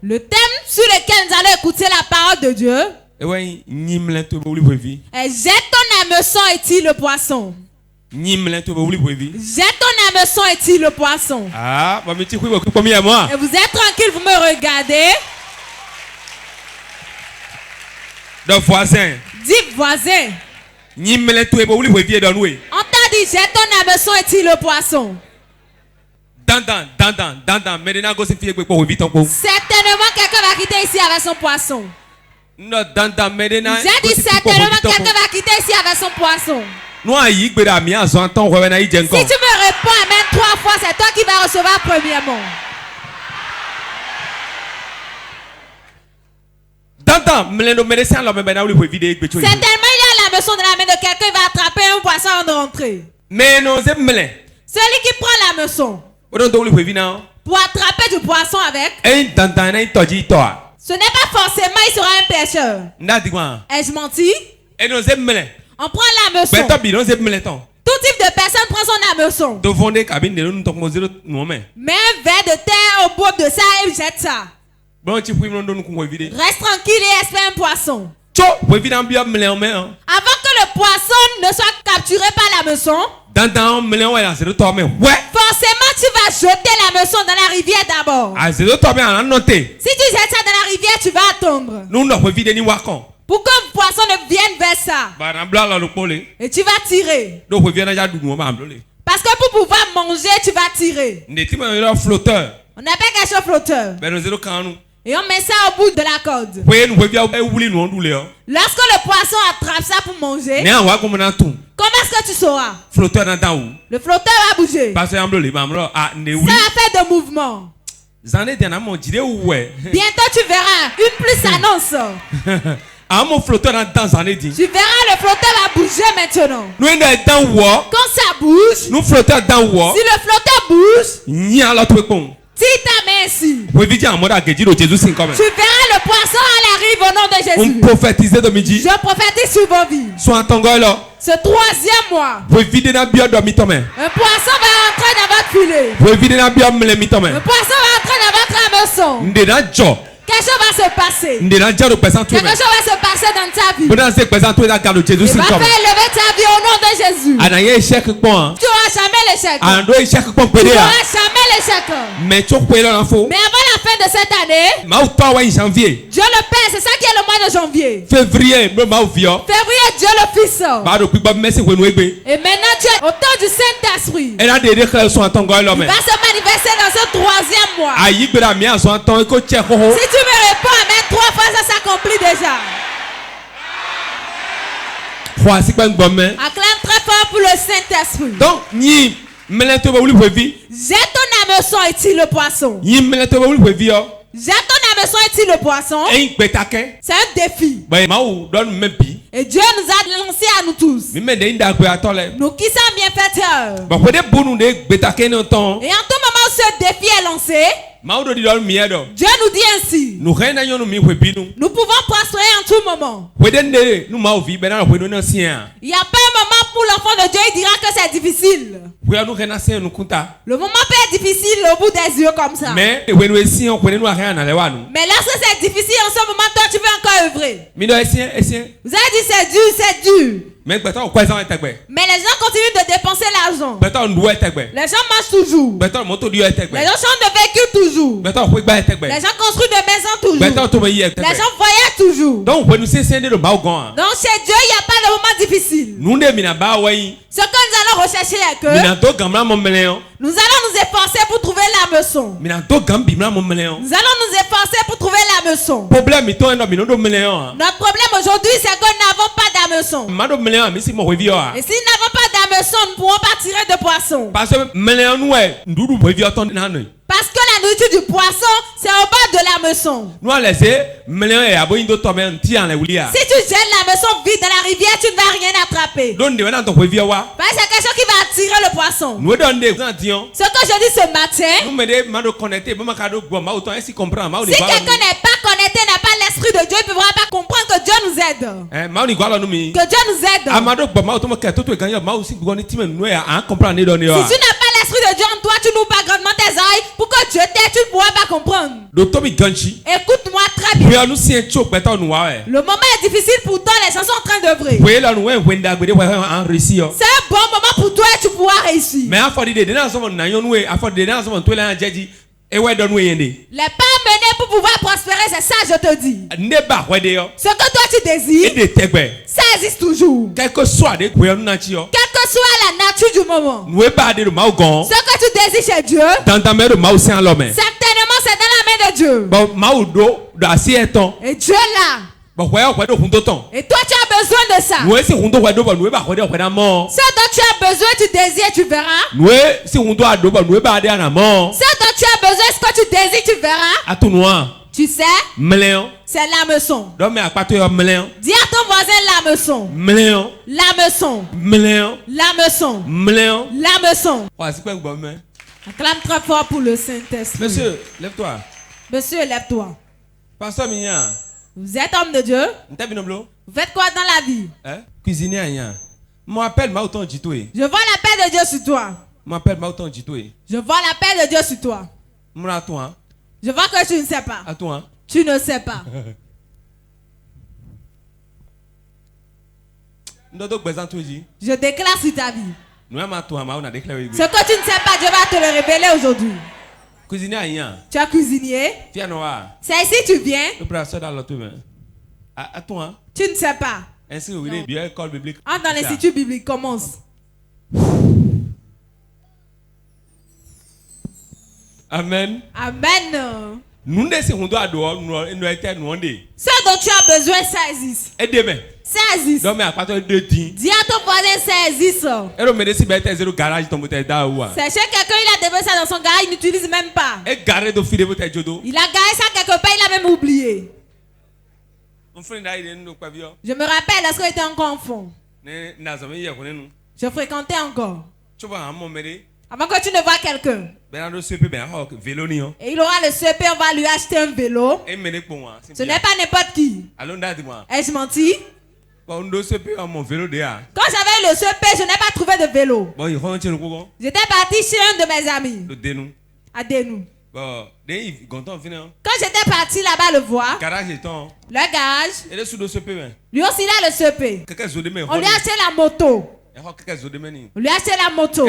Le thème sur lequel nous allons écouter la parole de Dieu est jette ton hameçon et tire le poisson. Jette ton hameçon et tire le poisson. Et vous êtes tranquille, vous me regardez. Donc voisin. Dis voisin. On t'a dit jette ton hameçon et tire le poisson. Certainement quelqu'un va quitter ici avec son poisson. J'ai dit certainement quelqu'un va quitter ici avec son poisson. Si tu me réponds amen 3 fois, c'est toi qui vas recevoir premièrement. Certainement il y a la maison de la main de quelqu'un, il va attraper un poisson avant de rentrer. Celui qui prend la maison pour attraper du poisson avec, ce n'est pas forcément il sera un pêcheur. Ai-je menti? On prend la maison. Tout type de personne prend son hameçon. Mets un verre de terre au bout de ça et jette ça. Reste tranquille et espère un poisson. Avant que le poisson ne soit capturé par la maison, forcément tu vas jeter la maison dans la rivière d'abord. Si tu jettes ça dans la rivière, tu vas attendre pour que le poisson ne vienne vers ça. Et tu vas tirer. Parce que pour pouvoir manger, tu vas tirer. On appelle quelque chose flotteur. Et on met ça au bout de la corde. Lorsque le poisson attrape ça pour manger, comment est-ce que tu sauras? Le flotteur va bouger. Ça va faire de mouvements. Bientôt tu verras, une plus s'annonce. Tu verras le flotteur va bouger maintenant. Quand ça bouge, si le flotteur bouge, tire ta main ici. Tu verras le poisson arrive au nom de Jésus. Je prophétise sur vos vies. Ce 3e mois, un poisson va entrer dans votre filet. Un poisson va entrer dans votre hameçon. Quelque chose va se passer. Quelque chose va se passer dans ta vie. Il va faire lever ta vie au nom de Jésus. Tu n'auras jamais l'échec. Tu n'auras jamais l'échec. Mais avant la fin de cette année, Dieu le Père, c'est ça qui est le mois de janvier. Février, Dieu le Fils. Et maintenant, Dieu, au temps du Saint-Esprit, il va se manifester dans ce 3e mois. Si tu me réponds amen 3 fois, ça s'accomplit déjà. Acclame très fort pour le Saint-Esprit. Donc, jette ton hameçon et tire le poisson. Jette ton hameçon et tire le poisson. C'est un défi. Et Dieu nous a lancé à nous tous. Nous qui sommes bienfaiteurs. Et en tout moment où ce défi est lancé, Dieu nous dit ainsi. Nous pouvons prospérer en tout moment. Il n'y a pas un moment pour l'enfant de Dieu, il dira que c'est difficile. Le moment peut être difficile au bout des yeux comme ça. Mais lorsque c'est difficile en ce moment, toi tu veux encore œuvrer. Vous avez dit c'est dur, c'est dur. Mais les gens continuent de dépenser l'argent. Les gens marchent toujours. Les gens changent de véhicule toujours. Les gens construisent des maisons toujours. Les gens voyagent toujours. Donc chez Dieu, il n'y a pas de moment difficile. Ce que nous allons rechercher est que nous allons nous efforcer pour trouver la leçon. Nous allons nous efforcer pour trouver la leçon. Notre problème aujourd'hui, c'est que nous n'avons pas d'hameçon. Et si nous n'avons pas d'hameçon, nous ne pourrons pas tirer de poisson. Parce que la nourriture du poisson, c'est au bas de l'hameçon. Si tu jettes l'hameçon vide dans la rivière, tu ne vas rien attraper. C'est quelque chose qui va attirer le poisson. Ce que je dis ce matin, si quelqu'un n'est pas connecté, n'a pas l'esprit de Dieu, il ne pourra pas comprendre que Dieu nous aide. Que Dieu nous aide. Si tu n'as pas l'esprit de Dieu en toi, tu n'ouvres pas grandement tes oreilles pour que que Dieu t'aide, tu ne pourras pas comprendre. Écoute-moi très bien. Le moment est difficile pour toi, les gens sont en train d'œuvrer. C'est un bon moment pour toi et tu pourras réussir. Les pas menés pour pouvoir prospérer, c'est ça je te dis. Ce que toi tu désires, ça existe toujours. Quelle que soit la nature du moment. Ce que tu désires chez Dieu, certainement c'est dans la main de Dieu. Et Dieu là. Et toi tu as besoin de ça. Ce dont tu as besoin, tu désires, tu verras. Ce dont tu as besoin, ce que tu désires, tu verras. Tu sais, c'est l'hameçon. Dis à ton voisin l'hameçon. L'hameçon. L'hameçon. L'hameçon. Acclame très fort pour le Saint-Esprit. Monsieur, lève-toi. Monsieur, lève-toi. Pasteur Mignan. Vous êtes homme de Dieu. Vous faites quoi dans la vie? Cuisiner rien. Je vois l'appel de Dieu sur toi. Je vois l'appel de Dieu sur toi. Je vois que tu ne sais pas. Tu ne sais pas. Je déclare sur ta vie. Ce que tu ne sais pas, Dieu va te le révéler aujourd'hui. Tu as cuisinier. C'est ici tu viens. Tu ne sais pas. Entre dans l'institut biblique, commence. Amen. Amen. Ce dont tu as besoin, ça existe. Ça existe. Dis à ton voisin, ça existe. C'est quelqu'un, il a développé ça dans son garage, il n'utilise même pas. Il a garé ça quelque part, il a même oublié. Je me rappelle lorsque j'étais encore enfant. Je fréquentais encore. Avant que tu ne vois quelqu'un. Et il aura le CP, on va lui acheter un vélo. Ce n'est pas n'importe qui. Ai-je menti? Quand j'avais le CP, je n'ai pas trouvé de vélo. J'étais parti chez un de mes amis. À Denou. Quand j'étais parti là-bas le voir, le garage, lui aussi il a le CP. On lui a acheté la moto. On lui a acheté la moto.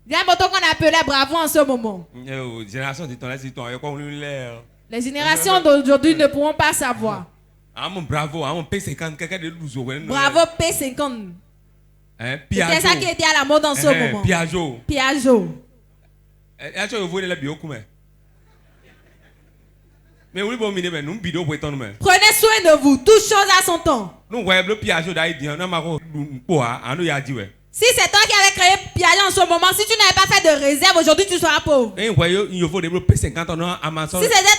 Il y a une moto qu'on appelait Bravo en ce moment. Les générations d'aujourd'hui ne pourront pas savoir. Bravo P50. Bravo P50. C'est ça qui était à la mode en ce moment. Piaggio. Prenez soin de vous, toute chose à son temps. Si c'est toi qui avais créé Piaggio en ce moment, si tu n'avais pas fait de réserve, aujourd'hui tu seras pauvre. Si c'était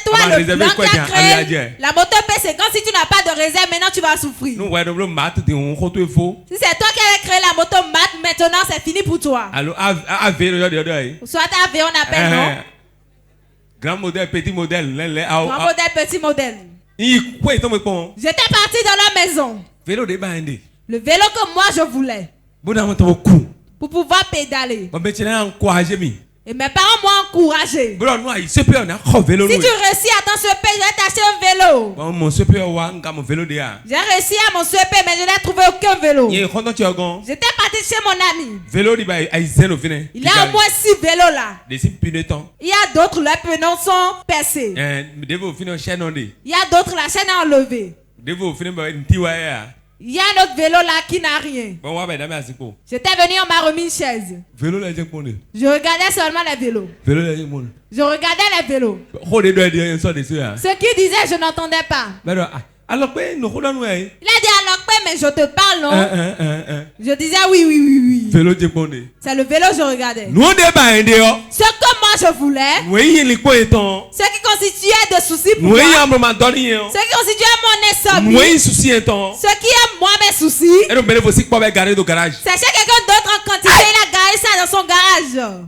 toi le blanc qui a créé la moto P50, si tu n'as pas de réserve, maintenant tu vas souffrir. Si c'est toi qui avais créé la moto MAT, maintenant c'est fini pour toi. Soit AV on appelle, non? Grand modèle, petit modèle. Grand modèle, petit modèle. J'étais parti dans la maison. Le vélo que moi je voulais. Pour pouvoir pédaler. Et mes parents m'ont encouragé. Si tu réussis à ton CP, je vais t'acheter un vélo. J'ai réussi à mon CP, mais je n'ai trouvé aucun vélo. J'étais parti chez mon ami. Il y a au moins 6 vélos là. Il y a d'autres, les pneus sont percés. Il y a d'autres, la chaîne est enlevée. Il y a un autre vélo là qui n'a rien. J'étais venu, on m'a remis une chaise. Je regardais seulement les vélos. Je regardais les vélos. Ce qu'il disait, je n'entendais pas. Il a dit Alokpe, mais je te parle, non? Je disais oui. C'est le vélo que je regardais. Ce que moi je voulais, ce qui constituait des soucis pour moi, ce qui constituait mon insomnie, ce qui est moi mes soucis, c'est chez quelqu'un d'autre en quantité, il a garé ça dans son garage.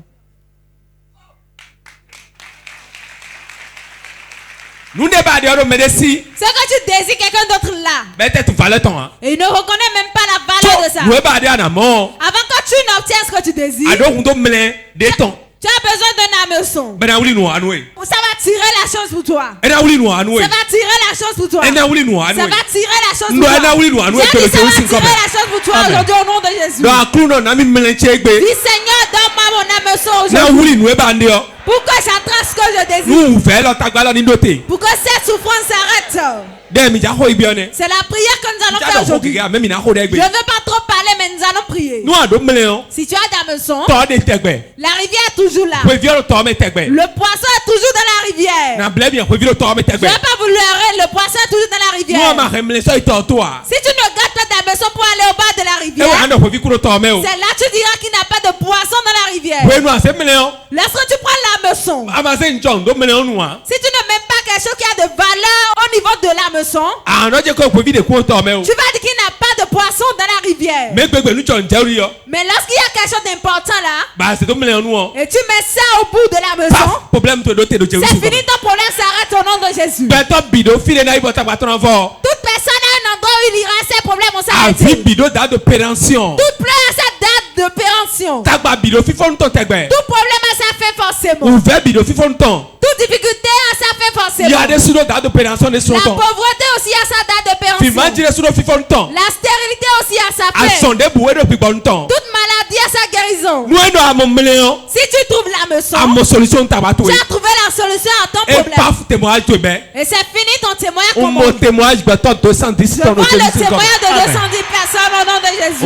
Ce que tu désires, quelqu'un d'autre là. Et il ne reconnaît même pas la valeur de ça. Avant que tu n'obtiennes ce que tu désires, Tu as besoin d'un hameçon. Ça va tirer la chance pour toi. Ça va tirer la chance pour toi. Ça va tirer la chance pour toi. Ça va tirer la chance pour toi aujourd'hui au nom de Jésus. Dis Seigneur, donne-moi mon hameçon aujourd'hui. Pour que j'attrape ce que je désire. Pour que cette souffrance s'arrête. C'est la prière que nous allons faire aujourd'hui. Je ne veux pas trop parler, mais nous allons prier. Si tu as d'hameçon, la rivière est toujours là. Le poisson est toujours dans la rivière. Je ne vais pas vous leurrer, le poisson est toujours dans la rivière. Si tu ne gardes pas d'hameçon pour aller au bas de la rivière, c'est là que tu diras qu'il n'y a pas de poisson dans la rivière. Lorsque tu prends l'hameçon, si tu ne mets pas quelque chose qui a de valeur au niveau de l'hameçon, tu vas dire qu'il n'y a pas de poisson dans la rivière. Mais lorsqu'il y a quelque chose d'important là, et tu mets ça au bout de l'hameçon, c'est fini, ton problème s'arrête au nom de Jésus. Toute personne a un endroit où il ira, ses problèmes vont s'arrêter. Toute place a sa date de péremption. Tout problème a sa fin forcément. Toute difficulté a sa fin forcément. La pauvreté aussi a sa date de péremption. La stérilité aussi a sa fin. Toute maladie a sa guérison. Si tu trouves l'hameçon, tu as trouvé la solution à ton problème. Et c'est fini, ton témoignage commence. Je vois le témoignage de 210 personnes au nom de Jésus. Je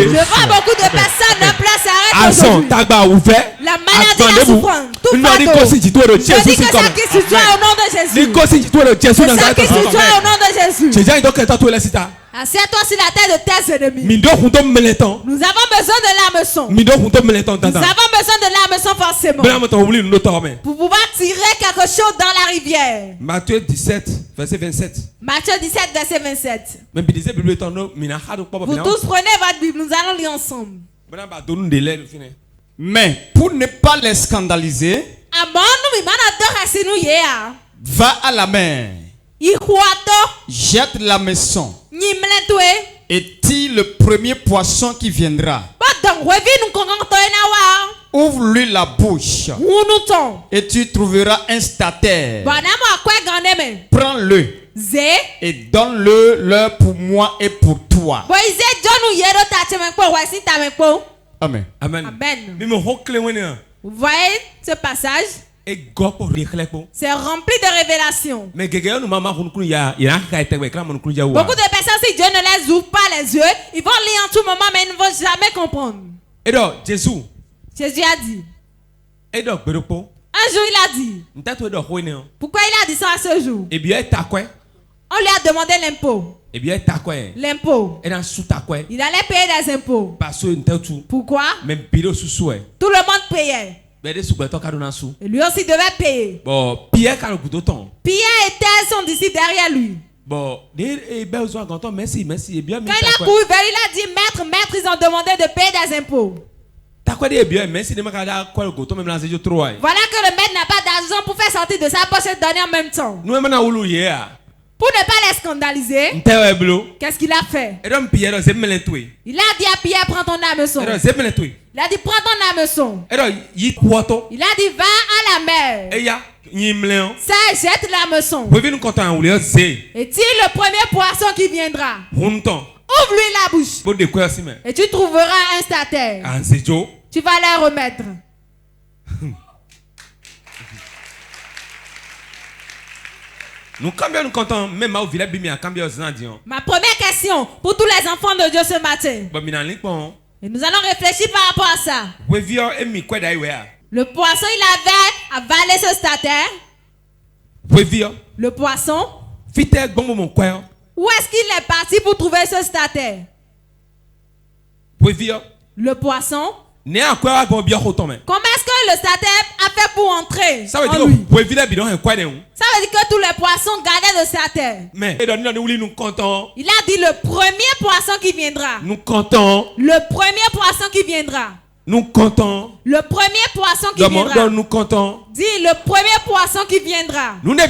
vois beaucoup de personnes, leur place s'arrête aujourd'hui. La maladie, la souffrance, tout fardeau. Je dis que ça quitte sur toi au nom de Jésus. Que ça quitte sur toi au nom de Jésus. Assieds-toi sur la tête de tes ennemis. Nous avons besoin de l'hameçon. Nous avons besoin de l'hameçon forcément. Pour pouvoir tirer quelque chose dans la rivière. Matthieu 17, verset 27. Matthieu 17, verset 27. Vous tous prenez votre Bible, nous allons lire ensemble. Mais pour ne pas les scandaliser, va à la mer, jette l'hameçon et tire le premier poisson qui viendra. Ouvre-lui la bouche et tu trouveras un statère. Prends-le et donne-le pour moi et pour toi. Amen. Amen. Vous voyez ce passage? C'est rempli de révélations. Beaucoup de personnes, si Dieu ne les ouvre pas les yeux, ils vont lire en tout moment, mais ils ne vont jamais comprendre. Jésus a dit. Un jour, il a dit. Pourquoi il a dit ça à ce jour? On lui a demandé l'impôt. L'impôt. Il allait payer des impôts. Pourquoi? Tout le monde payait. Et lui aussi devait payer. Pierre était son disciple derrière lui. Quand il a couru vers lui, il a dit, maître, ils ont demandé de payer des impôts. Voilà que le maître n'a pas d'argent pour faire sortir de sa poche et donner en même temps. Pour ne pas les scandaliser, qu'est-ce qu'il a fait? Il a dit à Pierre, prends ton hameçon. Il a dit, prends ton hameçon. Il a dit, va à la mer. Ça, jette l'hameçon. Et tire le premier poisson qui viendra. Ouvre-lui la bouche. Et tu trouveras un statère. Tu vas les remettre. Nous comptons même au village ma première question pour tous les enfants de Dieu ce matin. Et nous allons réfléchir par rapport à ça. Le poisson, il avait avalé ce statère. Le poisson. Où est-ce qu'il est parti pour trouver ce statère? Le poisson. Comment est-ce que le statère a fait pour entrer? Ça veut dire que tous les poissons gardaient le statère. Il a dit le premier poisson qui viendra. Nous comptons. Le premier poisson qui viendra. Nous comptons. Le premier poisson qui viendra. Nous comptons. Dis le premier poisson qui viendra. Voilà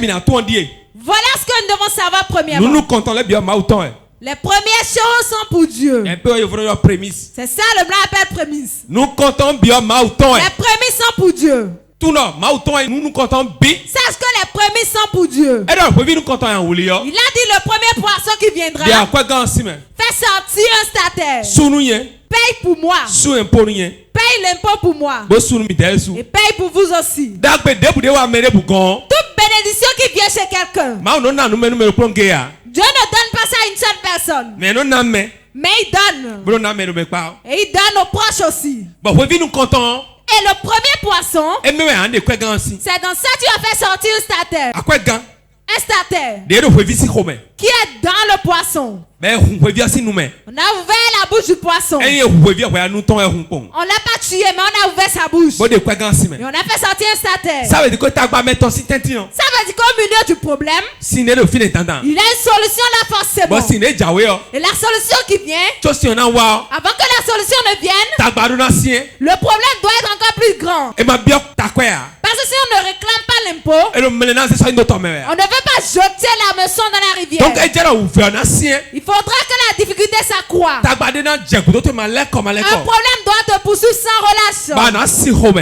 ce que nous devons savoir premièrement. Nous comptons les bien mautons. Les premières choses sont pour Dieu. Un peu il prémisse. C'est ça le blanc appelle prémisse. Nous comptons bien mauton. Les prémices sont pour Dieu. Tout non, mauton nous comptons bien. Sache que les prémices sont pour Dieu. Et donc nous comptons en Willy. Il a dit le premier poisson qui viendra. Bien quoi grand sime. Fais sortir un stataire. Sounouye. Paye pour moi. Sou impôt rien. Paye l'impôt pour moi. Bo sounu mitelu. Et paye pour vous aussi. Dagbe debu de wa mere bugon. Toute bénédiction qui vient chez quelqu'un. Ma non na nous me plonge ya. Dieu ne donne pas ça à une seule personne. Mais non na me. Mais il donne. Bro na me no me pa. Et il donne aux proches aussi. Bon, vous nous comptons. Et le premier poisson, c'est dans ça que tu vas faire sortir un stataire. Un stataire qui est dans le poisson. On a ouvert la bouche du poisson. On ne l'a pas tué, mais on a ouvert sa bouche. Et on a fait sortir un stataire. Ça veut dire qu'au milieu du problème, il y a une solution là forcément. Et la solution qui vient, avant que la solution ne vienne, le problème doit être encore plus grand. Parce que si on ne réclame pas l'impôt, on ne veut pas jeter la moisson dans la rivière. Il faudra que la difficulté s'accroît. Un problème doit te poursuivre sans relâche.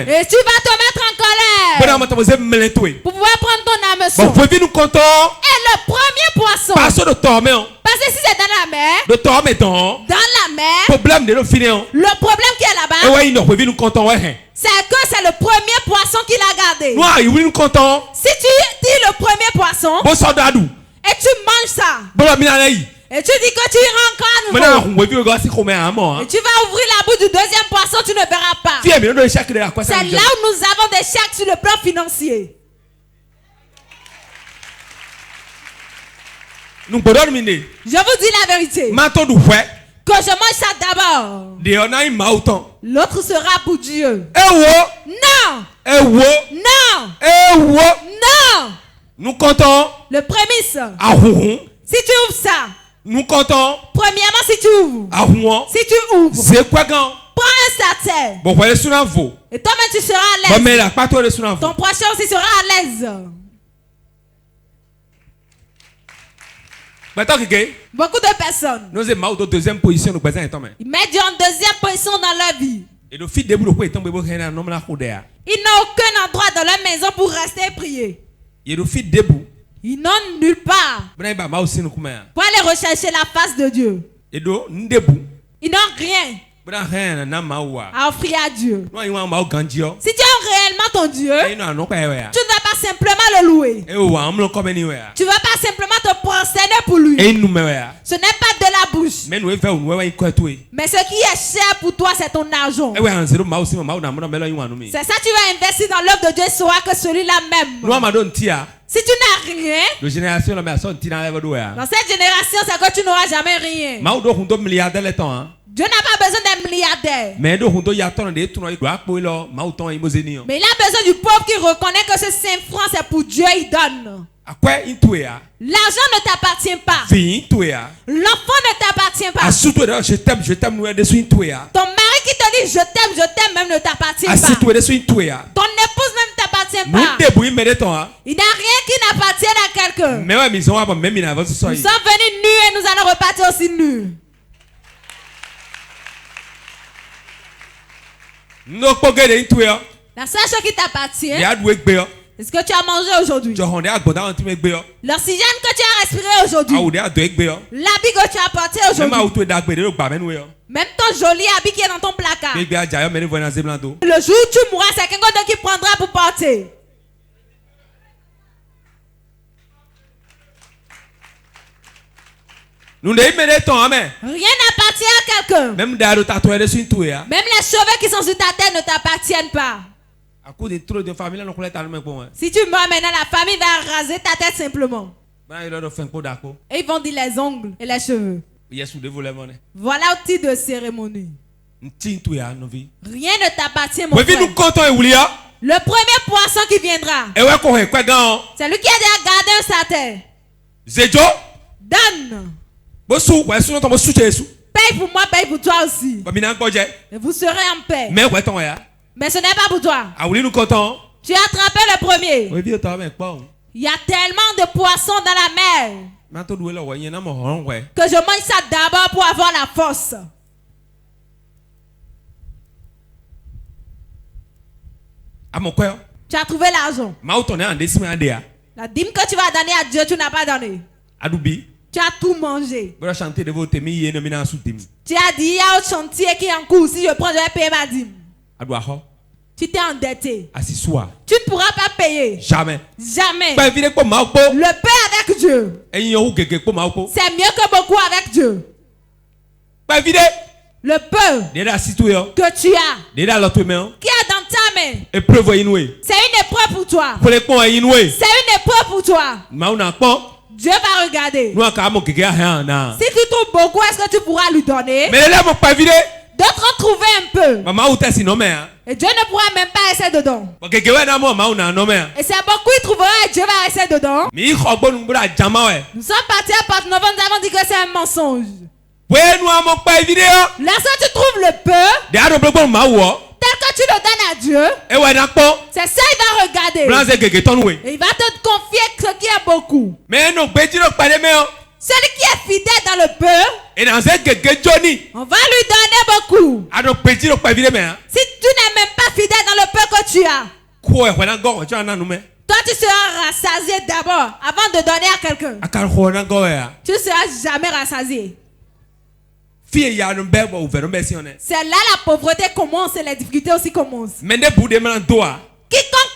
Et tu vas te mettre en colère pour pouvoir prendre ton hameçon. Et le premier poisson, parce que si c'est dans la mer, le problème qui est là-bas, c'est que c'est le premier poisson qu'il a gardé. Si tu dis le premier poisson et tu manges ça, et tu dis que tu iras encore à nouveau, et tu vas ouvrir la bouche du deuxième poisson, tu ne verras pas. C'est là où nous avons des chèques sur le plan financier. Je vous dis la vérité. Que je mange ça d'abord. L'autre sera pour Dieu. Non. Non. Non. Nous comptons. Le prémisse. Si tu ouvres ça. Nous comptons. Premièrement, si tu ouvres. Si tu ouvres. Prends un stataire. Et toi-même tu seras à l'aise. Ton prochain aussi sera à l'aise. Beaucoup de personnes. Ils mettent en deuxième position dans leur vie. Ils n'ont aucun endroit dans leur maison pour rester et prier. Ils n'ont nulle part pour aller rechercher la face de Dieu. Ils n'ont rien à offrir à Dieu. Si tu aimes réellement ton Dieu, tu ne vas pas simplement le louer. Tu ne vas pas simplement te prosterner pour lui. Ce n'est pas de la bouche. Mais ce qui est cher pour toi, c'est ton argent. C'est ça que tu vas investir dans l'œuvre de Dieu, soit que celui-là même. Si tu n'as rien, dans cette génération, c'est que tu n'auras jamais rien. Dieu n'a pas besoin d'un milliardaire. Mais il a besoin du pauvre qui reconnaît que ce 5 francs c'est pour Dieu, il donne. L'argent ne t'appartient pas. L'enfant ne t'appartient pas. Ton mari qui te dit je t'aime même ne t'appartient pas. Ton épouse même ne t'appartient pas. Il n'y a rien qui n'appartient à quelqu'un. Nous sommes venus nus et nous allons repartir aussi nus. La seule chose qui t'appartient, c'est ce que tu as mangé aujourd'hui. L'oxygène que tu as respiré aujourd'hui. L'habit que tu as porté aujourd'hui. Même ton joli habit qui est dans ton placard. Le jour où tu mourras, c'est quelqu'un d'autre qui prendra pour porter. Rien n'appartient à quelqu'un. Même les cheveux qui sont sur ta tête ne t'appartiennent pas. Si tu meurs maintenant, la famille va raser ta tête simplement. Et ils vont dire les ongles et les cheveux. Voilà au titre de cérémonie. Rien ne t'appartient, mon frère. Le premier poisson qui viendra, c'est lui qui a déjà gardé un stataire. Donne. Paye pour moi, paye pour toi aussi. Et vous serez en paix. Mais ce n'est pas pour toi. Tu as attrapé le premier. Il y a tellement de poissons dans la mer. Que je mange ça d'abord pour avoir la force. Tu as trouvé l'argent. La dîme que tu vas donner à Dieu, tu n'as pas donné. Tu as tout mangé. Tu as dit, il y a un chantier qui est en cours. Si je prends, je vais payer ma dîme. Tu t'es endetté. Tu ne pourras pas payer. Jamais. Jamais. Le paix avec Dieu. C'est mieux que beaucoup avec Dieu. Le peu que tu as, qui est dans ta main, c'est une épreuve pour toi. C'est une épreuve pour toi. Dieu va regarder. Si tu trouves beaucoup, est-ce que tu pourras lui donner? D'autres ont trouvé un peu. Et Dieu ne pourra même pas rester dedans. Et c'est beaucoup, il trouvera et Dieu va rester dedans. Nous sommes partis à Porte-Novo, nous avons dit que c'est un mensonge. Lorsque tu trouves le peu, tel que tu le donnes à Dieu, c'est ça il va regarder. Et il va te confier ce qui est beaucoup. Celui qui est fidèle dans le peu, on va lui donner beaucoup. Si tu n'es même pas fidèle dans le peu que tu as, toi tu seras rassasié d'abord avant de donner à quelqu'un. Tu ne seras jamais rassasié. C'est là la pauvreté commence et les difficultés aussi commencent. Quiconque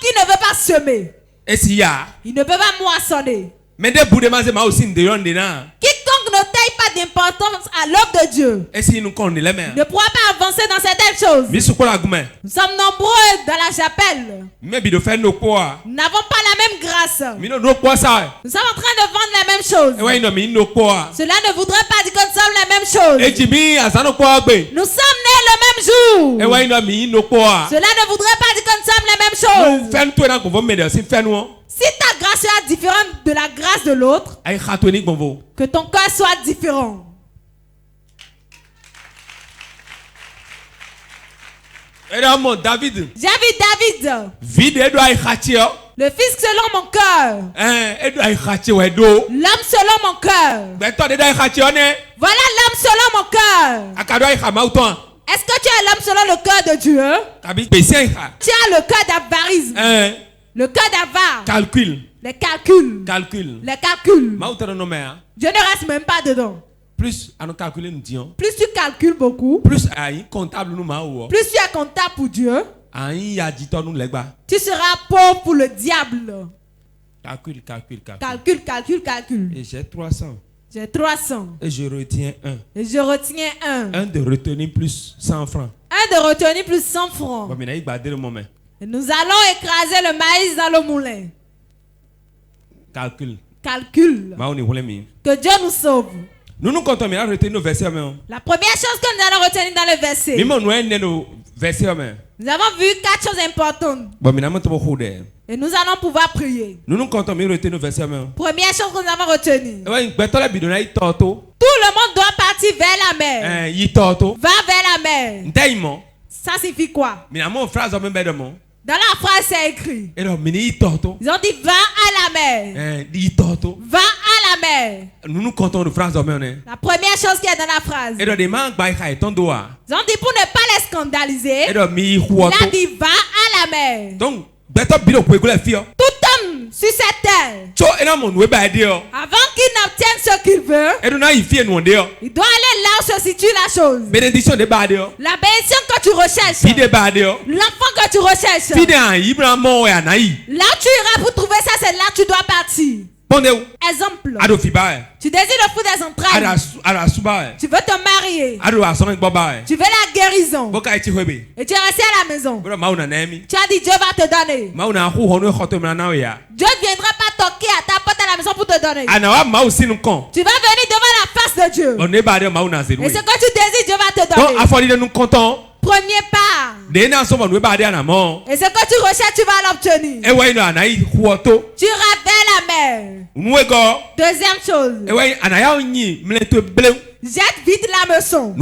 qui ne veut pas semer, il ne peut pas moissonner. Quiconque ne taille pas d'importance à l'œuvre de Dieu ne pourra pas avancer dans certaines choses. Nous sommes nombreux dans la chapelle. Nous n'avons pas la même grâce. Nous sommes en train de vendre la même chose. Cela ne voudrait pas dire que nous sommes la même chose. Nous sommes nés le même jour. Cela ne voudrait pas dire que nous sommes la même chose. Si ta grâce est différente de la grâce de l'autre, que ton cœur soit différent. J'ai vu David. Le fils selon mon cœur. L'homme selon mon cœur. Voilà l'homme selon mon cœur. Est-ce que tu as l'homme selon le cœur de Dieu? Tu as le cœur d'avarice. Le cœur d'avare. Les calculs. Les calculs. Dieu ne reste même pas dedans. Plus tu calcules beaucoup, plus tu es comptable pour Dieu, tu seras pauvre pour le diable. Calcul. Et j'ai 300. J'ai 300. Et je retiens un. Un de retenir plus 100 francs. Plus 100 francs. Et nous allons écraser le maïs dans le moulin. Calcul. Que Dieu nous sauve. Nous comptons bien retenir nos versets. La première chose que nous allons retenir dans le verset. Nous avons vu 4 choses importantes. Et nous allons pouvoir prier. Nous comptons bien retenir nos versets. Première chose que nous avons retenue. Tout le monde doit partir vers la mer. Va vers la mer. Ça signifie quoi? Dans la phrase, c'est écrit. Ils ont dit va à la mer. Va à la mer. Nous comptons une phrase. La première chose qui est dans la phrase. Ils ont dit pour ne pas les scandaliser. Il a dit va à la mer. Donc, tout homme sur cette terre, avant qu'il n'obtienne ce qu'il veut, il doit aller là où se situe la chose. La bénédiction que tu recherches, l'enfant que tu recherches, là tu iras pour trouver ça, c'est là que tu dois partir. Exemple, tu désires le fruit des entrailles, tu veux te marier, tu veux la guérison, et tu es resté à la maison. Tu as dit Dieu va te donner. Dieu ne viendra pas toquer à ta porte à la maison pour te donner. Tu vas venir devant la face de Dieu. Et ce que tu désires, Dieu va te donner. Premier pas. Et ce que tu recherches, tu vas l'obtenir. Tu iras vers la mer. Deuxième chose. Jette vite l'hameçon.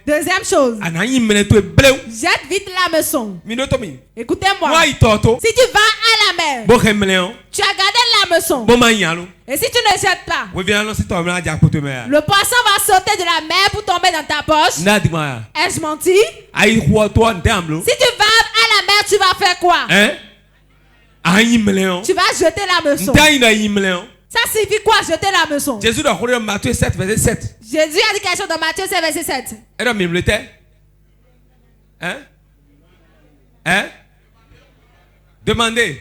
Deuxième chose. Jette vite l'hameçon. Écoutez-moi. Si tu vas à la mer, tu as gardé l'hameçon. Et si tu ne jettes pas, le poisson va sauter de la mer pour tomber dans ta poche. Ai-je menti? Si tu vas à la mer, tu vas faire quoi? Tu vas jeter l'hameçon. Ça signifie quoi, jeter l'hameçon? Jésus a dit dans Matthieu 7, verset 7. Jésus a dit quelque chose dans Matthieu 7, verset 7. Demandez.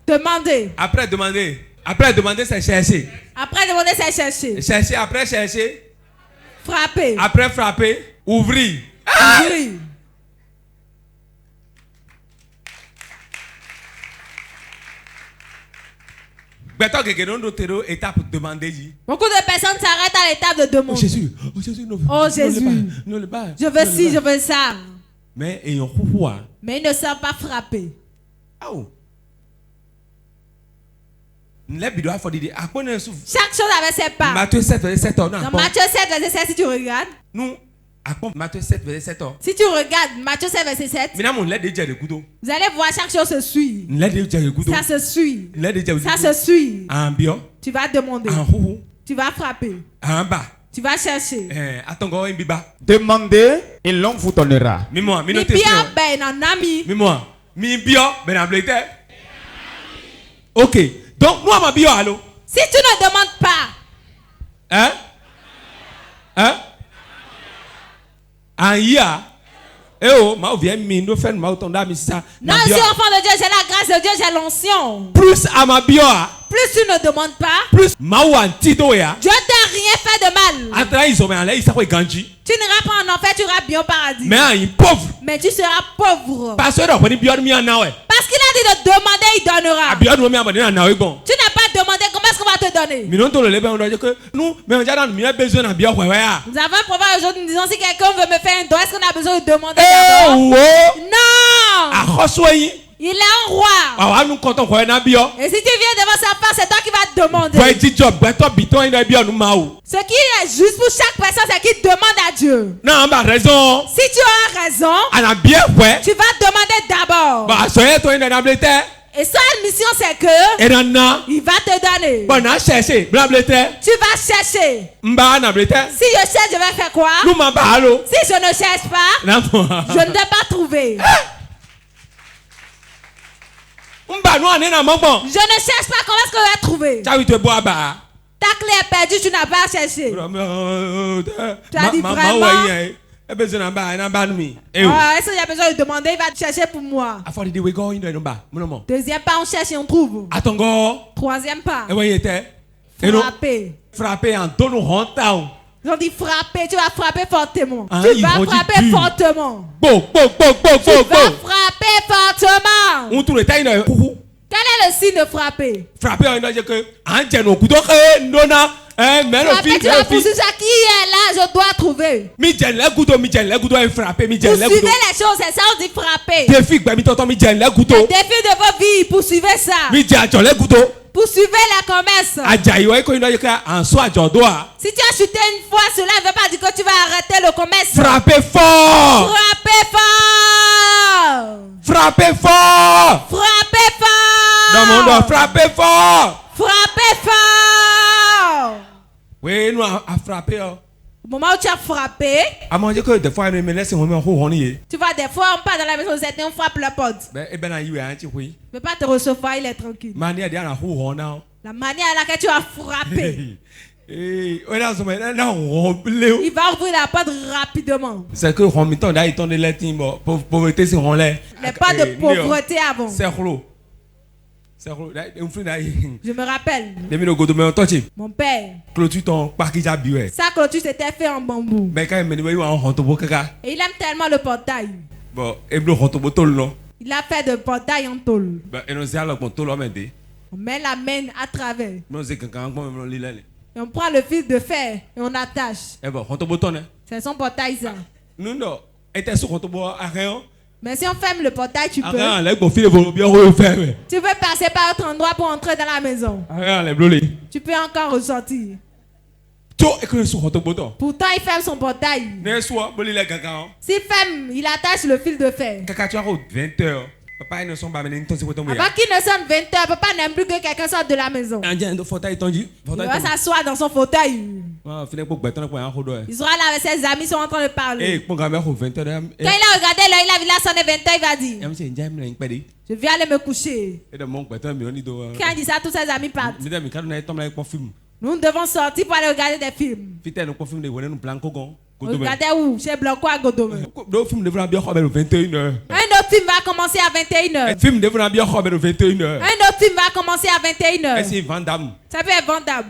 Demandez. Après demander. Après demander, c'est chercher. Après demander, c'est chercher. Chercher, après chercher. Frapper. Après frapper. Ouvrir. Ouvrir. Beaucoup de personnes s'arrêtent à l'étape de demander. Oh Jésus, oh Jésus, non. Oh Jésus. Je veux ci, je veux ça. Mais ils ne savent pas frapper. Chaque chose avait ses parts. Matthieu 7, verset 7. Dans Matthieu 7, verset 7, si tu regardes. Matthieu 7, verset 7. Si tu regardes Matthieu 7, verset 7, vous allez voir chaque chose se suit. Ça se suit. Ça se suit. Tu vas demander. Tu vas frapper. Tu vas chercher. Demandez et l'on vous donnera. Ok. Donc, nous avons bio, allô? Si tu ne demandes pas. Non, je suis enfant de Dieu, j'ai la grâce de Dieu, j'ai l'onction. Plus à ma bio. Plus tu ne demandes pas, plus Dieu t'a rien fait de mal. Tu n'iras pas en enfer, tu iras bien au paradis. Mais tu seras pauvre. Parce qu'il a dit de demander, il donnera. Tu n'as pas demandé, comment est-ce qu'on va te donner? Nous avons un proverbe aujourd'hui nous disons si quelqu'un veut me faire un don, est-ce qu'on a besoin de demander d'abord? Non! Il est un roi. Et si tu viens devant sa part, c'est toi qui vas te demander. Ce qui est juste pour chaque personne, c'est qu'il demande à Dieu. Si tu as raison, tu vas demander d'abord. Et sa mission, c'est que il va te donner. Tu vas chercher. Si je cherche, je vais faire quoi? Si je ne cherche pas, je ne vais pas trouver. Je ne cherche pas, comment est-ce que je vais trouver? Ta clé est perdue, tu n'as pas cherché. Tu as dit vraiment? Est-ce qu'il y a besoin de demander? Il va te chercher pour moi. Deuxième pas, on cherche et on trouve. Troisième pas, frapper. Frapper en donnant. Ils ont dit frapper, tu vas frapper fortement. Tu vas frapper fortement. Tu vas frapper fortement. Quel est le signe de frapper? Frapper, tu vas poursuivre ça. Qui est là? Je dois trouver. Poursuivez les choses, c'est ça on dit frapper. Le défi de vos vies, poursuivez ça. Poursuivez la commerce. Si tu as chuté une fois, cela ne veut pas dire que tu vas arrêter le commerce. Frappez fort. Frappez fort. Frappez fort. Frappez fort. Dans mon dos, frappez fort. Frappez fort. Oui, nous avons frappé. Au moment où tu as frappé, tu vois, des fois on part dans la maison, on frappe la porte. Il ne peut pas te recevoir, il est tranquille. La manière à laquelle tu as frappé, il va ouvrir la porte rapidement. C'est que les pas de pauvreté avant. Je me rappelle. Mon père. Sa clôture c'était fait en bambou. Et il aime tellement le portail. Il a fait de portail en tôle. On met la main à travers. Et on prend le fil de fer et on attache. C'est son portail ça. Mais si on ferme le portail, tu peux. Tu peux passer par autre endroit pour entrer dans la maison. Tu peux encore ressortir. Pourtant, il ferme son portail. S'il ferme, il attache le fil de fer. 20h. Papa ne sont pas venus. Avant qu'il ne sonne 20h, papa n'aime plus que quelqu'un sorte de la maison. Il va s'asseoir dans son fauteuil. Il sera là avec ses amis, ils sont en train de parler. Quand il a regardé l'heure, il a vu la sonner 20h, il va dire je viens aller me coucher. Quand il dit ça, tous ses amis partent. Nous devons sortir pour aller regarder des films. Regardez où? Chez Blanco à Godome. Un autre film va commencer à 21h. Un autre film va commencer à 21h. Ça peut être Van Damme.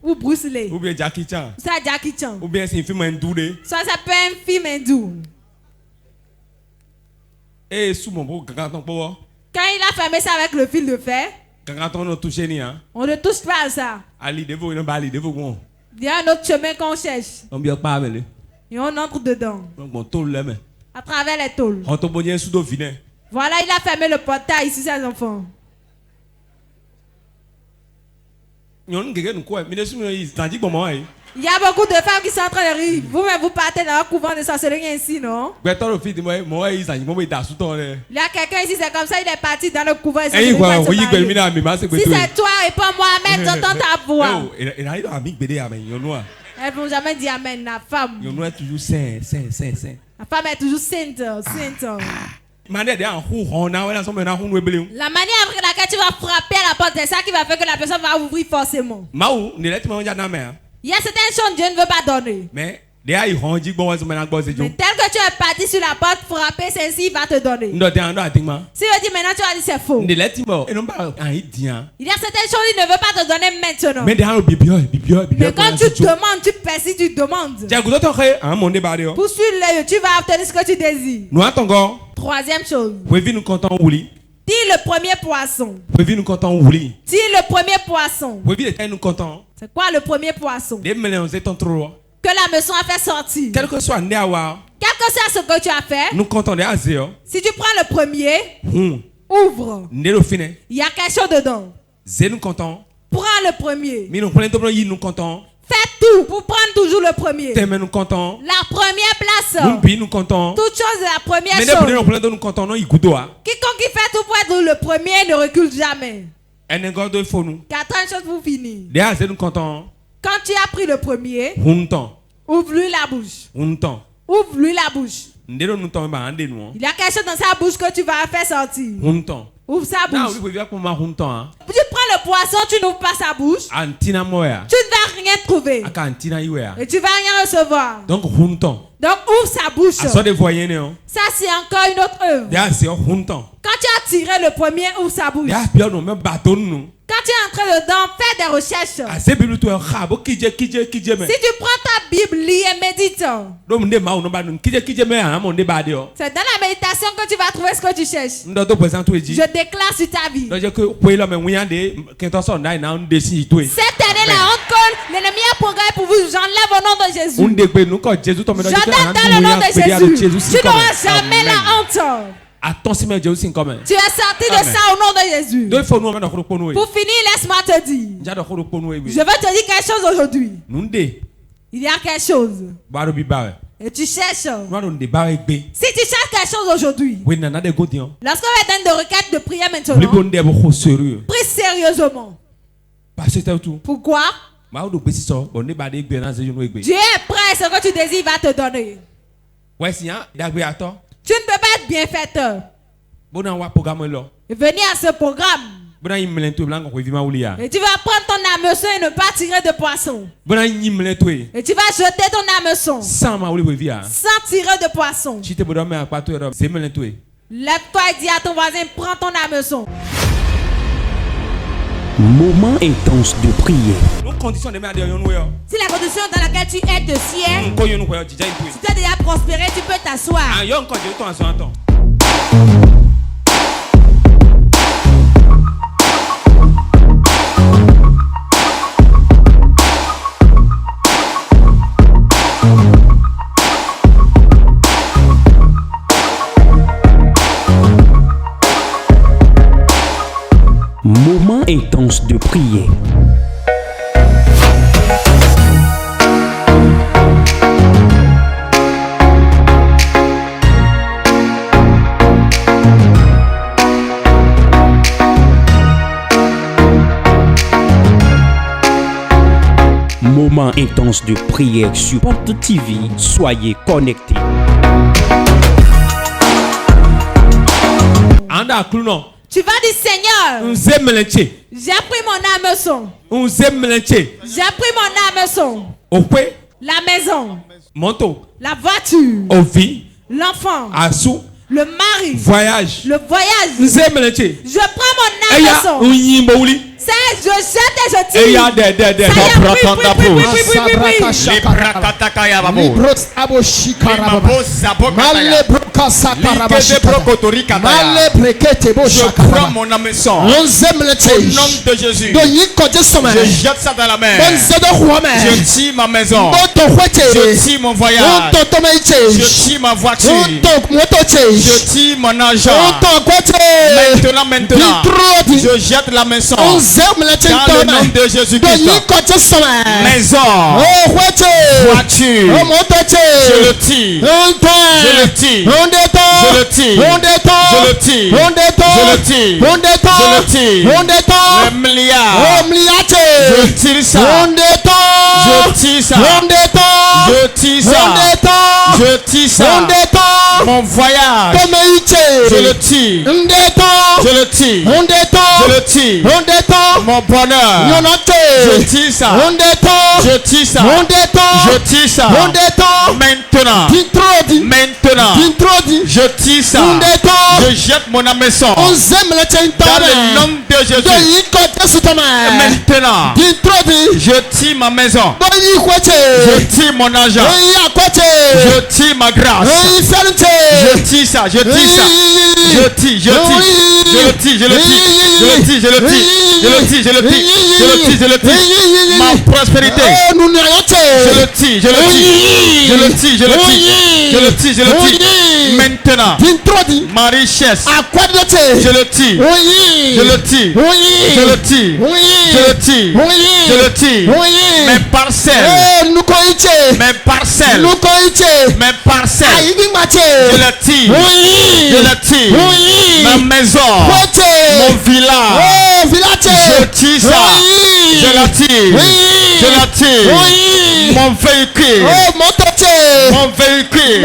Ou Bruce Lee. Ou bien Jackie Chan. Ça Jackie Chan. Ou bien c'est un film hindou. Ça peut être un film hindou. Et sous mon beau quand il a fermé ça avec le fil de fer, on ne touche pas à ça. Il y a un autre chemin qu'on cherche. Et on entre dedans. À travers les tôles. Voilà, il a fermé le portail sur ses enfants. Il y a beaucoup de femmes qui sont en train de rire. Vous-même, vous partez dans un couvent de sorcellerie ainsi, non? Il y a quelqu'un ici, c'est comme ça, il est parti dans le couvent de sorcellerie. Si c'est toi et pas moi, Amen, j'entends ta voix. Elles ne vont jamais dire Amen, la femme. La femme est toujours sainte. La manière avec laquelle tu vas frapper à la porte, c'est ça qui va faire que la personne va ouvrir forcément. Il y a certaines choses que Dieu ne veut pas donner. Mais tel que tu es parti sur la porte, frapper, c'est ainsi, il va te donner. Si tu dis maintenant, tu vas dire c'est faux. Il y a certaines choses qu'il ne veut pas te donner maintenant. Mais quand tu demandes, tu persistes, tu demandes. Poursuis-le, tu vas obtenir ce que tu désires. Troisième chose. Dis le premier poisson. Dis le premier poisson. C'est quoi le premier poisson? Que la maison a fait sortir. Quel que soit ce que tu as fait. Si tu prends le premier, ouvre. Il y a quelque chose dedans. Prends le premier. Fais tout pour prendre toujours le premier. La première place. Toute chose est la première chose. Quiconque qui fait tout pour être le premier ne recule jamais. Quatrième chose pour finir. Quand tu as pris le premier, ouvre-lui la bouche. Ouvre-lui la bouche. Il y a quelque chose dans sa bouche que tu vas faire sortir. Ouvre sa bouche. Tu prends le poisson, tu n'ouvres pas sa bouche. Tu ne vas rien trouver. Et tu ne vas rien recevoir. Donc ouvre sa bouche. Ça c'est encore une autre œuvre. Quand tu as tiré le premier, ouvre sa bouche. Quand tu es entré dedans, fais des recherches. Si tu prends ta Bible, lis et médite. C'est dans la méditation que tu vas trouver ce que tu cherches. Je déclare sur ta vie. Cette année, la honte que l'ennemi a programmée pour vous, j'enlève au nom de Jésus. J'ordonne dans le nom de Jésus. Tu n'auras jamais la honte. Tu es sorti de ça au nom de Jésus. Pour finir, laisse-moi te dire. Je veux te dire quelque chose aujourd'hui. Il y a quelque chose. Et tu cherches. Si tu cherches quelque chose aujourd'hui, lorsqu'on va donner de requêtes de prière maintenant, prie sérieusement. Pourquoi? Dieu est prêt, ce que tu désires va te donner. Tu ne peux pas être bienfaiteur et venir à ce programme. Et tu vas prendre ton hameçon et ne pas tirer de poisson. Et tu vas jeter ton hameçon sans tirer de poisson. Lève-toi et dis à ton voisin, prends ton hameçon. Moment intense de prière. Si la condition dans laquelle tu es te sied, si tu as déjà prospéré, tu peux t'asseoir. Moment intense de prière. moment intense de prière sur Porte TV. Soyez connectés. Tu vas dire Seigneur, j'ai pris mon hameçon. J'ai pris mon hameçon. La maison. La voiture. L'enfant. Le mari. Le voyage. Je prends mon hameçon. Je jette et je tire. Je prends mon hameçon. Au nom de Jésus. Je jette ça dans la mer. Je tire ma maison. Je tire mon voyage. Je tire ma voiture. Je tire mon argent. Maintenant, je jette la maison. Dans le nom de Jésus-Christ. Maison. Voiture. Je le tire. Je le tire. Je le tire. Je le tire. Je le tire. Je le tire. Le milliard. Je tire ça. Je tire ça. Je tire ça. Je tire ça. Mon voyage. Je le tire. Je le tire. Je le tire. Mon bonheur. Je tire ça. Je tire ça. Je tire ça. Maintenant. Je tire ça. Je jette mon hameçon. Dans le nom de Jésus. Maintenant. Je tire ma maison. Je tire mon argent. Je tire ma grâce. Je tire ça. Je tire ça. Je tire. Je tire. Je le tire. Je le tire. Je le tire. Je le tire. Je le tire. Je le tire. Je le tire. Je le tire. Ma prospérité. Je le tire. Je le tire. Je le tire. Je le tire. Je le tire. Je le tire. Maintenant. Ma richesse. Je le tire. Je le tire. Je le tire. Je le tire. Je le tire. Mes parcelles. Mes parcelles. Mes parcelles. Je le tire. Je le tire. Ma maison. Mon village. Je tire ça. Je la tire. Je la tire. Mon véhicule. Mon véhicule.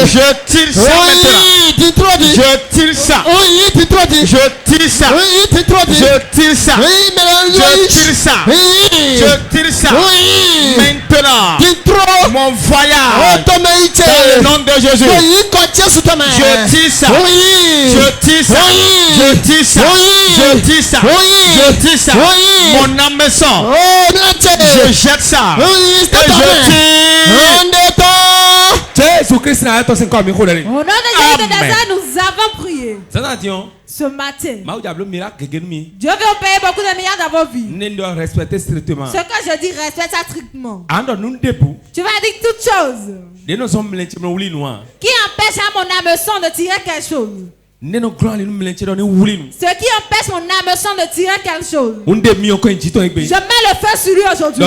Je tire ça maintenant. Je tire ça. Je tire ça. Je tire ça. Je tire ça. Je tire ça. Maintenant. Mon voyage. Dans le nom de Jésus. Je tire ça. Je tire ça. Je tire ça. Je tire ça. Je tire ça. Mon hameçon. Je jette ça. Et je tire. Jésus-Christ n'a pas encore mis. Au nom de Jésus, nous avons prié. Ce matin, Dieu veut payer beaucoup de milliards dans vos vies. Respecter strictement. Ce que je dis, respecte ça strictement. Tu vas dire toutes choses qui empêchent à mon hameçon de tirer quelque chose. Ce qui empêche mon hameçon de tirer quelque chose. Je mets le feu sur lui aujourd'hui.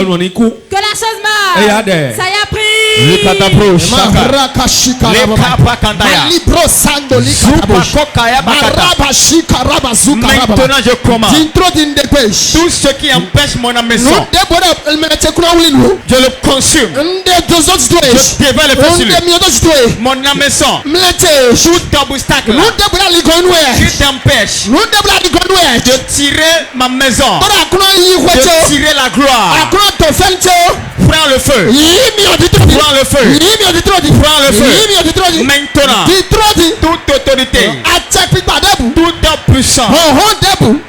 Que la chose meure. Ça y a pris. Maintenant je commence. Tout ce qui empêche mon hameçon, je le consume. Je dévale le feu sur lui. Mon hameçon, tout obstacle qui t'empêche de tirer ma maison, de tirer la gloire, prends le feu. Prends le feu. Prends le feu. Maintenant, toute autorité, toute puissance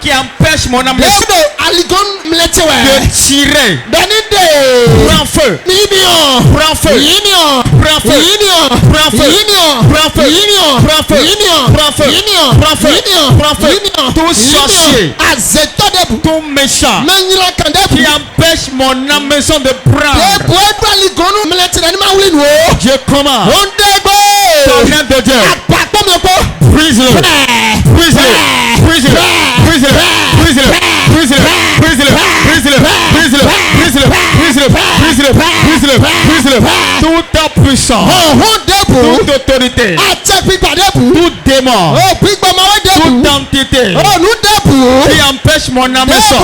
qui empêche mon hameçon de tirer, prends feu. Prends feu. Prends feu. Prends feu. Prends feu. Prends feu. Prends feu. Prends feu. Prends feu. Tout sorcier, tout méchant qui empêche mon hameçon de prendre, je commande. Tonnerre de Dieu, brise-le. Brise-le. Brise-le. Brise-le. Brise-le. Brise-le. Brise-le. Brise-le. Brise-le. Brise-le. Brise-le. Brise-le. Brise-le. Brise-le. Toute puissance, toute autorité, tout démon, toute entité qui empêche mon hameçon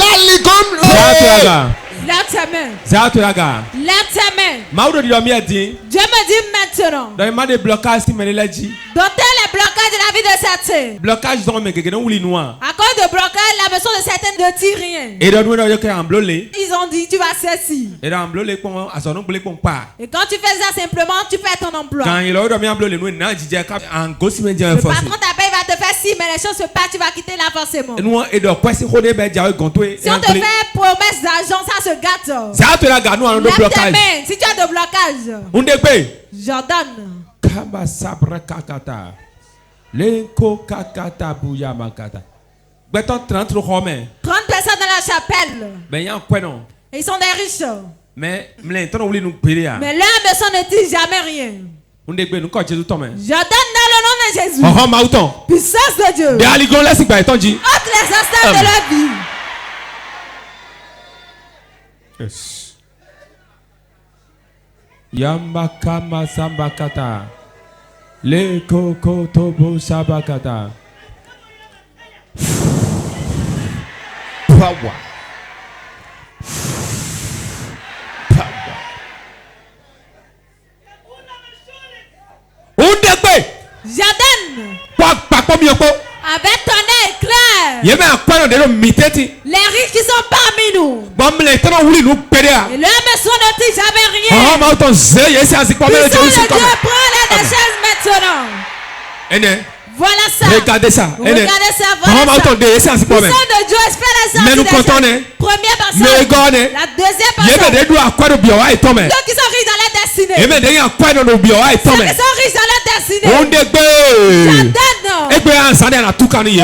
Lève ta main. Zatulaga. Lève ta main. Maudo di domi adi. Dieu me dit maintenant. Dans ma de blocage si me l'a dit. Dans les blocages de la vie de certains. Blocage dans me que non wuli noir. À cause de blocage, la maison de certains ne dit rien. Et dans nous que emblolé. Ils ont dit tu vas ceci. Et dans emblolé pour à son emblolé pour pas. Et quand tu fais ça simplement, tu perds ton emploi. Quand il a dormi emblolé nous n'a dit en gosse me dire le patron t'appelle, il va te faire si mais les choses se passent, tu vas quitter là forcément. Nous et donc quoi c'est rodé ben diao gontoé. Si on te fait promesse d'argent, ça se gâte. Zatulaga nous en blocage. Si tu as de blocage. On dépé. Jordan. Kamba sabra kakata. Lenko kakata bouya makata. Beton 30 romains. 30 personnes dans la chapelle. Ben y a quoi non? Et ils sont des riches. Mais maintenant on voulait nous payer. Mais leur maison ne dit jamais rien. On dépé nous quand Jésus tombe. Jordan dans le nom de Jésus. Oh mauton. Puissance de Dieu. De aligon là c'est pas étant dit. Entre les instants de la vie. Yes. Yamba kama sambakata. Le koko tobo sabakata. Power. Jordan. Avec ton œil clair. Les riches qui sont parmi nous. Et leur maison ne dit jamais rien. Puissance de Dieu prend la décharge maintenant. Voilà ça. Regardez ça. Regardez ça. Voilà ça. Puissance de Dieu fait la mais nous comptons. Première personne. La deuxième personne. Ceux qui sont riches dans la destinée. Ceux qui sont riches dans la destinée.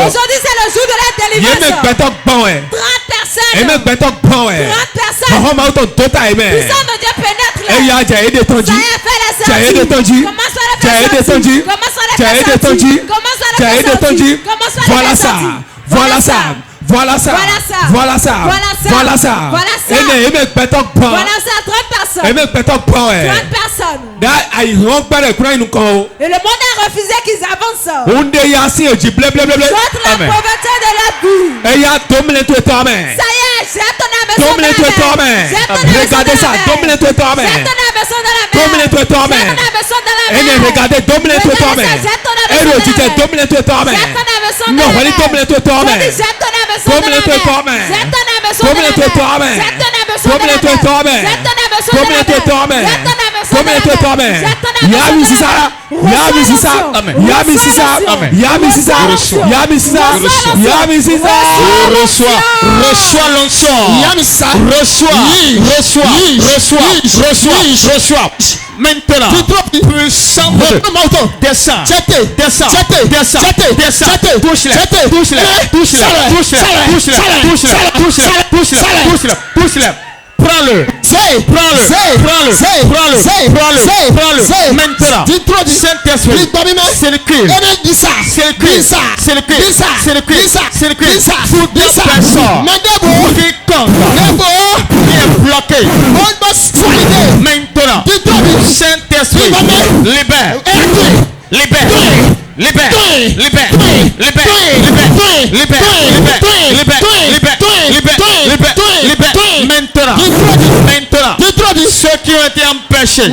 Aujourd'hui c'est le jour de la délivrance. 30 personnes. 30 personnes. Puissance de Dieu pénètre là. Ça y est, fais la sortie. Commence à la faire sortie. Voilà ça. Voilà ça. Voilà ça. Voilà ça. Voilà ça. Voilà ça. 30 personnes. 30 personnes. Et le monde a refusé qu'ils avancent. Contre la pauvreté de la vie. Ça y est, jette ton âme dans la mer. Regardez ça. Domine toi toi-même. Jette ton âme dans la mer. Domine toi toi-même. Regardez, domine toi toi-même. Domine toi toi-même. Non, domine toi toi-même. Domine toi toi-même. Domine toi toi-même. Domine toi toi-même. Domine toi toi-même. Domine toi toi-même. Yami c'est ça. Yami c'est ça. Yami c'est ça. Yami c'est ça. Yami c'est ça. Yami c'est ça. Reçois l'onction. Yami ça. Reçois. Maintenant, puissant descend. Touche-le. Prends-le. Maintenant, Saint-Esprit, c'est le cri. Pour deux personnes qui est bloqué. Maintenant, Saint-Esprit, libère. Maintenant, ceux qui ont été empêchés,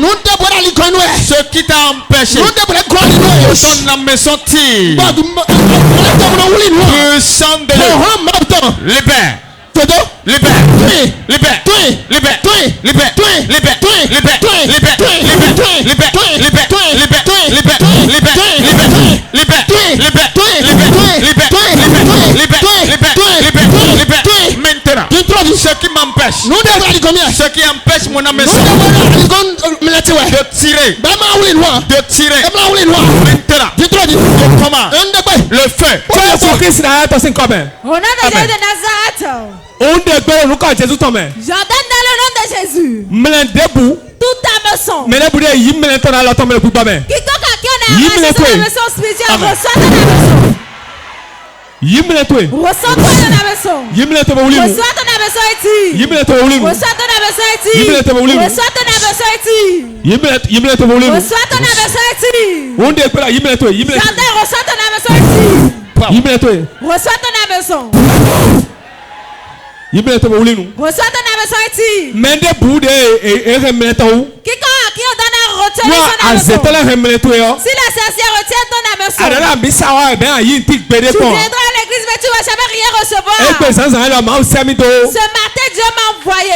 ceux qui t'ont empêché, dans la maison tire. Puissant de Dieu, libère. Maintenant, ceux qui m'empêchent, ceux qui empêchent mon maison de tirer. Maintenant, comment? Le feu. Au nom de Jésus de Nazareth. Jordan dans le nom de Jésus. Toute ta maison. Quiconque à qui on a arraché sur la maison spirituelle, reçoit dans la maison. Reçois toi dans la maison. Reçois ton maison ici. Reçois ton maison ici. Reçois ton maison ici. Reçois ton maison ici. Jordan, reçois ton maison ici. Reçois ton maison. Reçois ton ameçon ici. Quiconque donne à retenir son ameçon. Si la sorcière retient ton ameçon, tu viendras à l'église mais tu ne vas jamais rien recevoir. Ce matin Dieu m'a envoyé.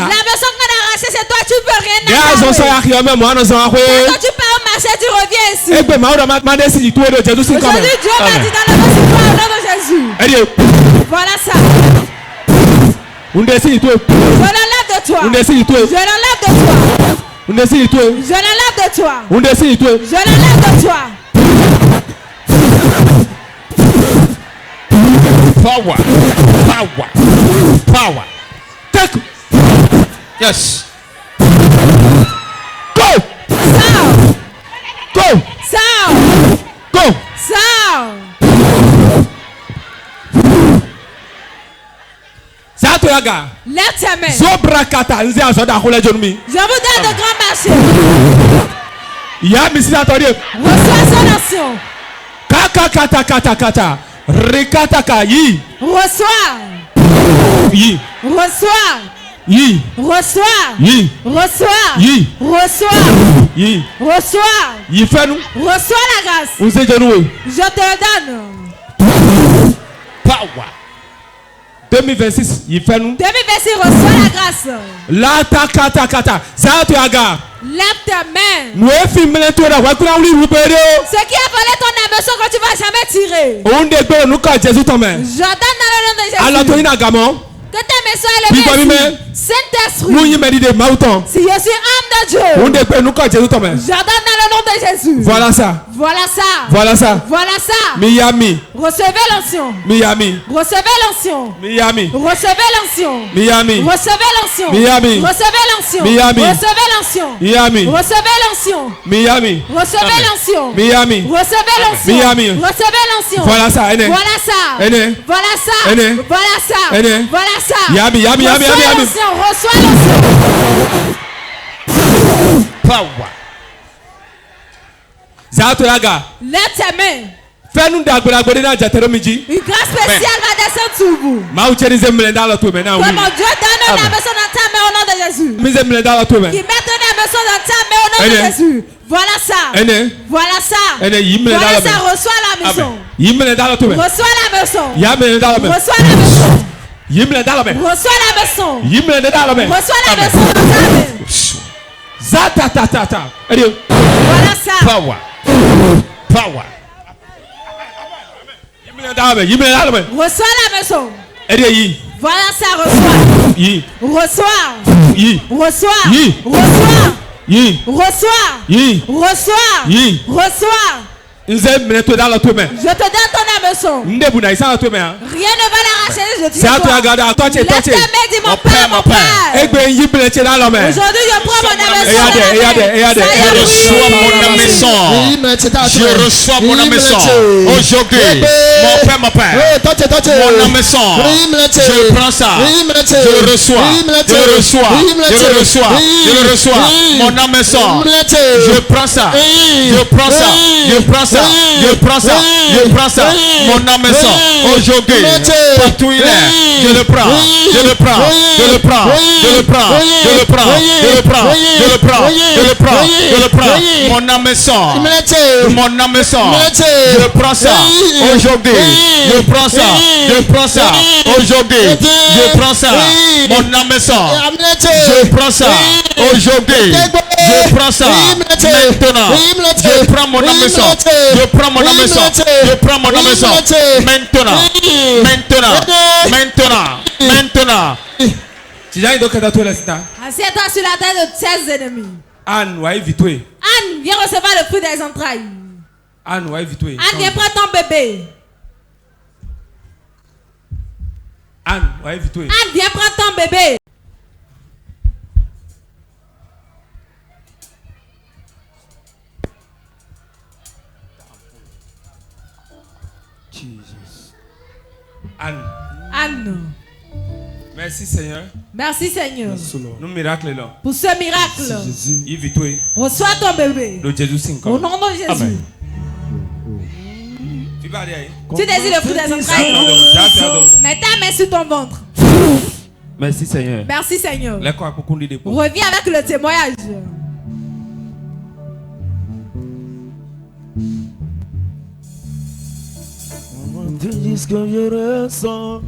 L'ameçon qu'on a arraché c'est toi, tu ne peux rien avoir. Quand tu pars au marché tu reviens ici. Aujourd'hui Dieu m'a dit dans le nom de Jésus. Voilà ça. Je l'enlève de toi. Je l'enlève de toi. Je l'enlève de toi. Je l'enlève de toi. Je l'enlève de toi. Power. Power. Power. Take. Yes. Go. Sound. Go. Sound. Go. Sound. Lève ta main. Je vous donne de grands marchés. Reçois son action. Reçois. Reçois. Reçois. Reçois. Reçois. Reçois la grâce. Je te le donne. Power. 2026, reçois la grâce. Lève ta main. Ce qui a volé ton ameçon quand tu ne vas jamais tirer. Je donne dans le nom de Jésus. Que ta maison est levée. Saint-Esprit. Si je suis âme de Dieu. Je donne dans le nom de Jésus. Voilà ça. Voilà ça. Voilà ça. Voilà ça. Miami. Recevez l'onction. Miami. Recevez l'onction. Miami. Recevez l'onction. Miami. Recevez l'onction. Miami. Recevez l'onction. Miami. Recevez l'onction. Miami. Recevez l'onction. Miami. Recevez l'onction. Miami. Recevez l'onction. Miami. Recevez l'onction. Voilà ça. Voilà ça. Voilà ça. Voilà ça. Voilà ça. Yami. Reçois l'onction. Reçois l'onction. Power. Lève ta main. Une grâce spéciale va descendre sur vous. Comme Dieu donne un ameçon dans ta main au nom de Jésus. Qui met un ameçon dans ta main au nom de Jésus. Voilà ça. Voilà ça. Voilà ça. Reçois la maison. Reçois la maison. Reçois la maison. Reçois la maison. Reçois la maison dans ta main. Voilà ça. Power. Power. Reçois la maison. Voilà ça, reçois. Reçois. Reçois. Reçois. Reçois. Je te donne ton ameçon. Rien ne va l'arracher. Je te dis. Lève ta main, dis mon père, mon père. Aujourd'hui, je prends mon ameçon. Je reçois mon ameçon. Aujourd'hui, mon père, mon père. Mon ameçon. Je prends ça. Je le reçois. Mon ameçon. Je prends ça. Je prends ça. Mon ameçon. Aujourd'hui, partout il est, je le prends. Mon ameçon. Je prends ça. Aujourd'hui, je prends ça. Aujourd'hui, je prends ça. Mon ameçon. Je prends ça. Aujourd'hui, je prends ça. Maintenant, je prends mon ameçon. Maintenant. Assieds-toi sur la tête de tes ennemis. Anne, viens recevoir le fruit des entrailles. Anne, viens prendre ton bébé. Anne, viens prendre ton bébé. Anne. Merci Seigneur. Nous miracle là. Pour ce miracle. Reçois ton bébé. Au nom de Jésus. Tu désires le fruit des entrailles. Mets ta main sur ton ventre. Merci Seigneur. Merci Seigneur. Reviens avec le témoignage. Te dis ce que je ressens.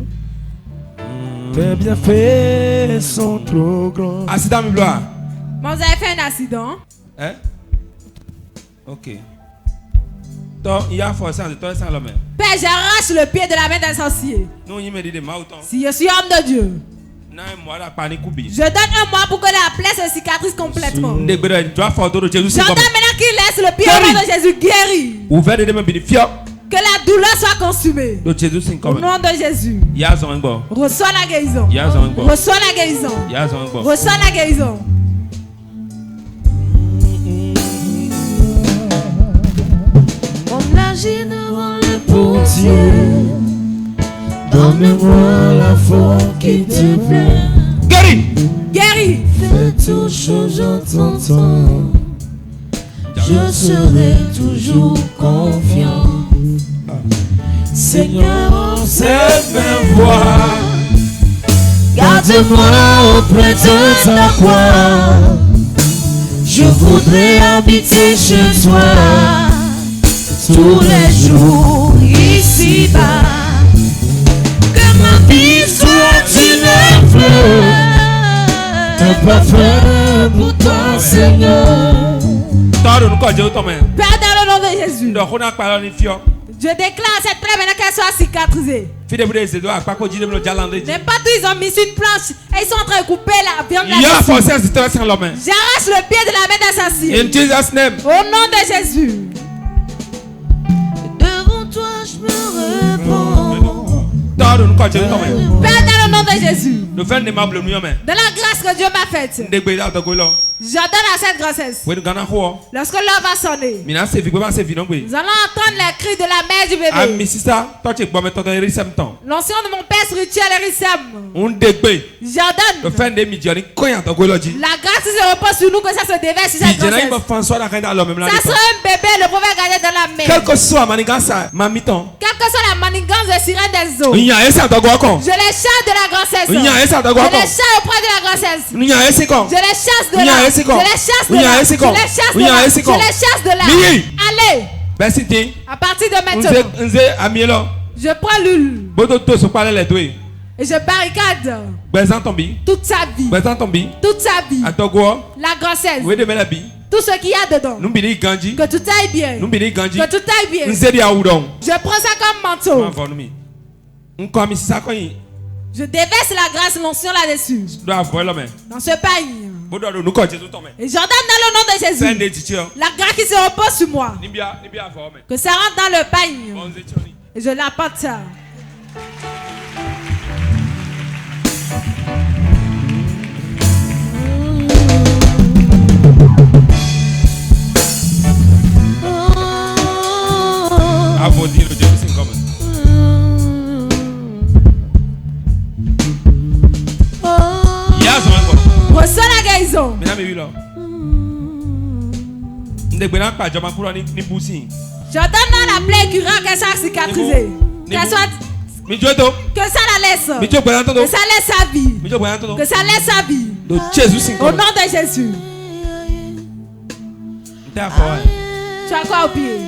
Tes bienfaits sont trop grands. Accident, mi gloire. Vous avez fait un accident. Hein? Ok. Donc, il y a forcé en toi sans l'homme. Père, j'arrache le pied de la main d'un sorcier. Non, il me dit de autant. Si je suis homme de Dieu, je donne un mois pour que la plaie se cicatrise complètement. J'entends maintenant qu'il laisse le pied au nom de Jésus guéri. Que la douleur soit consumée. Au nom de Jésus. Reçois la guérison. Reçois la guérison. Reçois la guérison. On agit devant le portier. Donne-moi la foi qui te plaît. Guéri. Guéri. Fais tout chose en ton temps. Je serai toujours confiant. Seigneur, observe mes voix. Garde-moi auprès de ta croix. Je voudrais habiter chez toi tous les jours ici-bas. Que ma vie soit une fleur, un parfum pour toi, Seigneur. Père, dans le nom de Jésus, je déclare cette plaie maintenant qu'elle soit cicatrisée. N'importe où ils ont mis sur une planche et ils sont en train de couper la viande. J'arrache le pied de la main d'assassin. Au nom de Jésus. Devant toi je me réponds. Père, dans le nom de Jésus, de la grâce que Dieu m'a faite, j'adore à cette grossesse. Lorsque l'heure va sonner, nous allons entendre les cris de la mère du bébé. L'ancien de mon père spirituel Erisem. J'ordonne la grâce qui se repose sur nous, que ça se déverse sur cette grossesse. Ça sera un bébé, le prophète gardé dans la main. Quelle que soit la manigance de sirène des eaux, je les chasse de la grossesse. Je les chasse auprès de la grossesse. Je les chasse de là. Je les chasse de là. Je les chasse de là. Je les chasse de là. Allez. À partir de maintenant, je prends l'huile et je barricade toute sa vie. Toute sa vie. La grossesse. Tout ce qu'il y a dedans. Que tout aille bien. Que tout aille bien. Je prends ça comme manteau. Je déverse la grâce, l'onction là-dessus. Dans ce pagne. Et j'ordonne dans le nom de Jésus. La grâce qui se repose sur moi. Que ça rentre dans le pagne. Et je l'apporte ça. Reçois la guérison. J'ordonne dans la plaie curante qu'elle soit cicatrisée. Qu'elle soit... Que ça la laisse. Que ça laisse sa vie. Que ça laisse sa vie. Au nom de Jésus. Tu as quoi au pied?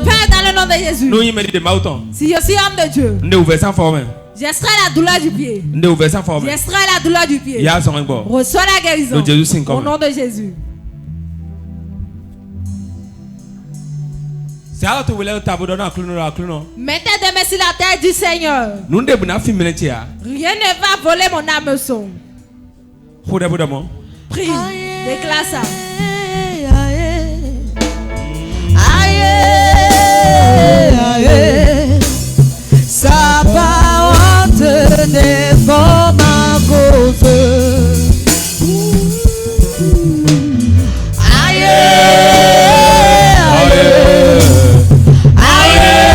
Père, dans le nom de Jésus, si je suis homme de Dieu, j'extrais la douleur du pied. J'extrais la douleur du pied. Reçois la guérison. Au nom de Jésus. Mettez des mains sur la terre du Seigneur. Rien ne va voler mon hameçon. Prie, déclare ça. Sa parole te déforme ma cause. Aïe, aïe, aïe.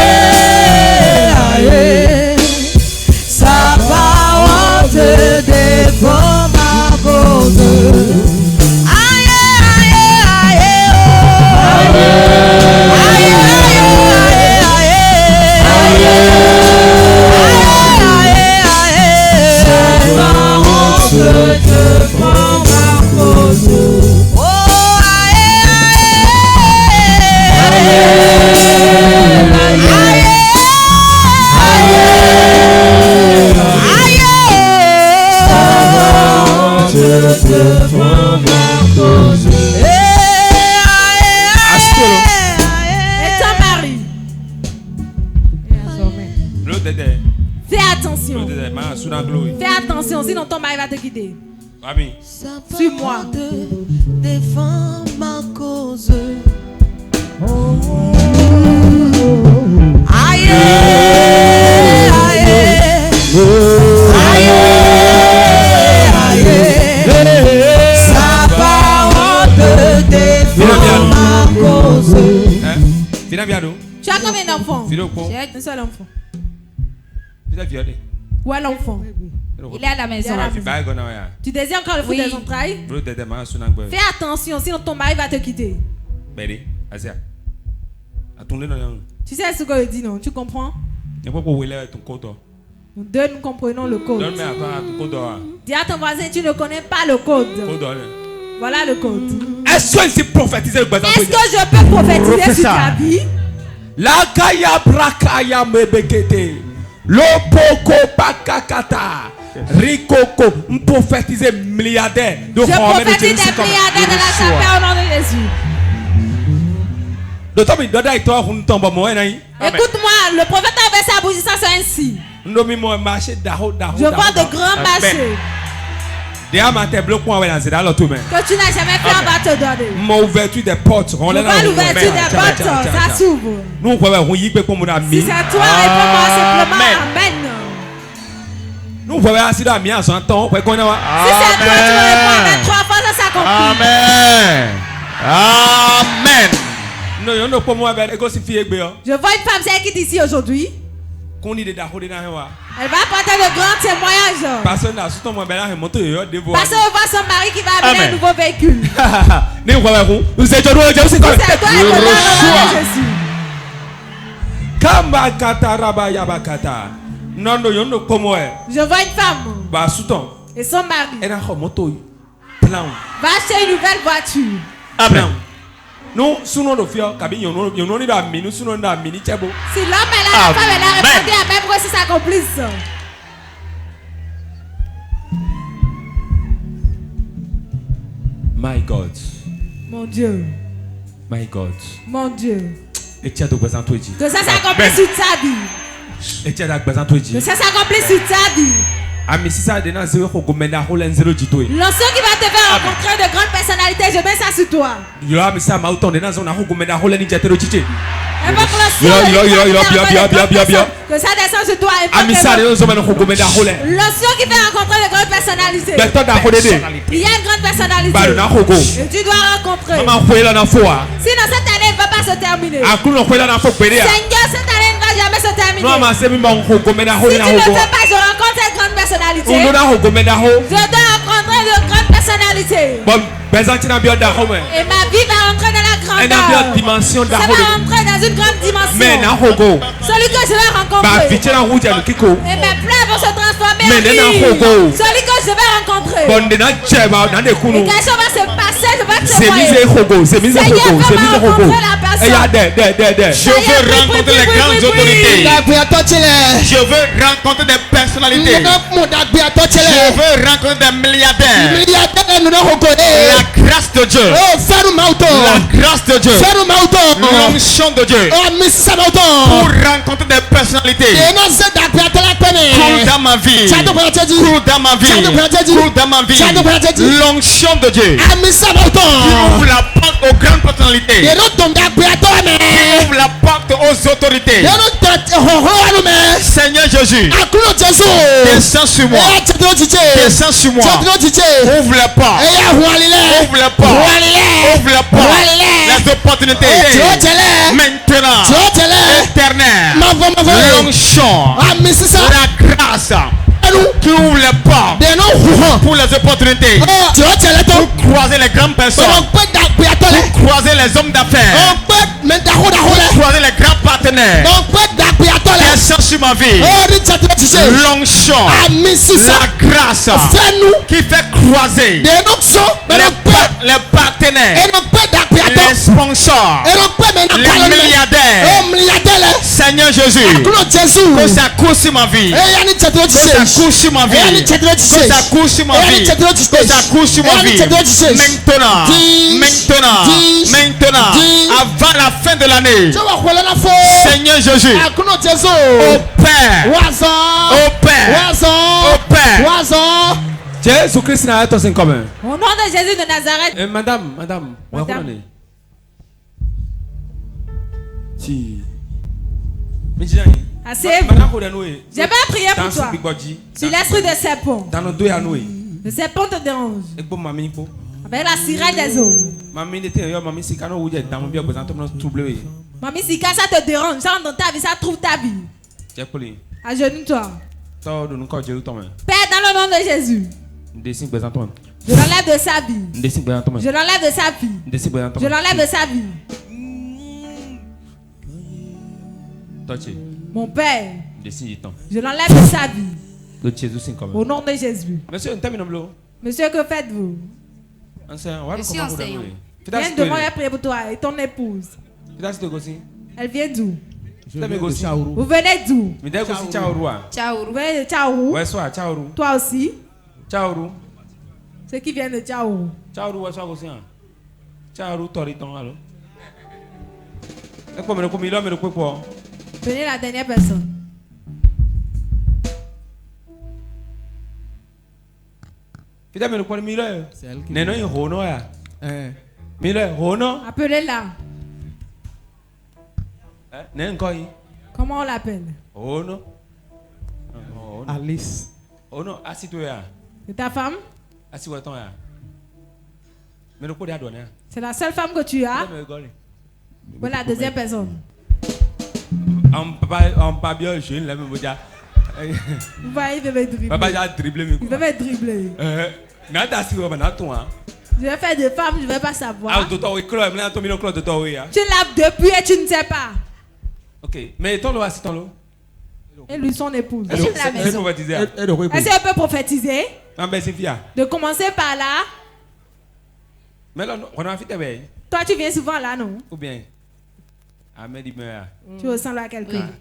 Fais attention, sinon ton mari va te quitter. Suis-moi. Défends ma cause. Aïe, aïe, aïe, aïe. Sa parole défend ma cause. Tu as combien d'enfants? J'ai un seul enfant. Où est l'enfant? Il est à la maison. Tu désires encore le fruit des entrailles? Fais attention, sinon ton mari va te quitter. Tu sais ce que je dis, non? Tu comprends? Nous deux, nous comprenons le code. Dis à ton voisin, tu ne connais pas le code. Voilà le code. Est-ce que je peux prophétiser sur ta vie? La kaya brakaya mebekete. Lopoko pakakata. Rikoko. On prophétiser milliardaires de Je prophétise des milliardaires de la chapelle au nom de Jésus. Écoute-moi, le prophète avait sa bougie, ça c'est ainsi. Je vois de grands marchés que tu n'as jamais fait, on va te donner. L'ouverture des portes, je vois l'ouverture des portes, ça s'ouvre. Si c'est toi, réponds-moi simplement Amen. Nous pouvons assis dans la si c'est toi, tu me réponds Amen 3 fois, ça s'accomplit. Amen. Amen. Je vois une femme qui est ici aujourd'hui. Elle va apporter de grands témoignages. Parce qu'on voit son mari qui va amener un nouveau véhicule. C'est toi Je vois une femme et son mari va acheter une nouvelle voiture. Amen. Non, sinon le fier, si l'homme et la femme elle a répondu à même que c'est sa complice. My God. Mon Dieu. My God. Mon Dieu. Que ça s'accomplisse sur ta vie. Que ça s'accomplisse sur ta vie. L'ancien qui va te faire rencontrer de grandes personnalités, je mets ça sur toi. Que ça descend sur toi. L'ancien qui fait rencontrer de grandes personnalités. Il y a une grande personnalité. Et tu dois rencontrer. Sinon cette année ne va pas se terminer. Seigneur, cette année ne va jamais se terminer. Si tu ne fais pas, je rencontre cette grande personnalité. Je dois rencontrer de grandes personnalités. Et ma vie va rentrer dans la grandeur. Ça va rentrer dans une grande dimension. Celui que je vais rencontrer. Et mes plans vont se transformer en vie. Celui que je vais rencontrer. Et quelque chose va se passer, je vais te témoigner. Seigneur, comment rencontrer la personne? Je veux rencontrer les grandes autorités. Je veux rencontrer des personnalités. Je veux rencontrer des milliardaires. La grâce de Dieu. La grâce de Dieu. L'onction de Dieu. Pour rencontrer des personnalités. Coule dans ma vie. Coule dans ma vie. Coule dans ma vie. L'onction de Dieu. Qui ouvre la porte aux grandes personnalités. Qui ouvre la porte aux autorités. Seigneur Jésus. Descends sur moi. Descends sur moi. Ouvre la porte. Ouvre la porte. Ouvre la porte. Les opportunités. Maintenant. Éternel. L'onction. La grâce. Qui ouvre les portes pour les opportunités. Pour croiser les grandes personnes. Pour croiser les hommes d'affaires. Pour croiser les grands partenaires. Descends sur ma vie. L'onction. La grâce. Qui fait croiser les partenaires. Les sponsors. Les milliardaires. Seigneur Jésus. Que ça coule sur ma vie. Que ça coule sur ma vie. Que ça coule sur ma vie. Que ça coule sur ma vie. Maintenant. Avant la fin de l'année. Seigneur Jésus. Au Père. Au Père. Au Père. Jésus-Christ n'a pas de commun. Au nom de Jésus de Nazareth. Madame. Asseyez-vous. Je vais prier pour toi. Sur l'esprit de serpent. Le serpent te dérange. Avec la sirène des eaux. Mamie Sika, ça te dérange. Ça rentre dans ta vie, ça trouve ta vie. Agenouille-toi. Père, dans le nom de Jésus. Je l'enlève de sa vie. Je l'enlève de sa vie. Je l'enlève de sa vie. Mon Père, je l'enlève de sa vie. Au nom de Jésus. Monsieur, que faites-vous? Monsieur enseignant. Viens de moi prier pour toi et ton épouse. Elle vient d'où? Vous venez d'où? Vous venez de Tchaourou? Toi aussi? Ceux qui viennent de Tchaourou. Venez la dernière personne. Appelez-la. Comment on l'appelle? Alice. C'est ta femme? C'est la seule femme que tu as? Voilà la deuxième personne. Vous voyez, il veut me dribbler. Il veut me dribbler. Je vais faire des femmes, je ne vais pas savoir. Tu l'as depuis et tu ne sais pas. Ok, mais ton là, c'est ton lot. Et lui, son épouse. Est-ce qu'elle peut prophétiser? De commencer par là. Toi, tu viens souvent là, non? Ou bien? Tu ressembles à quelqu'un.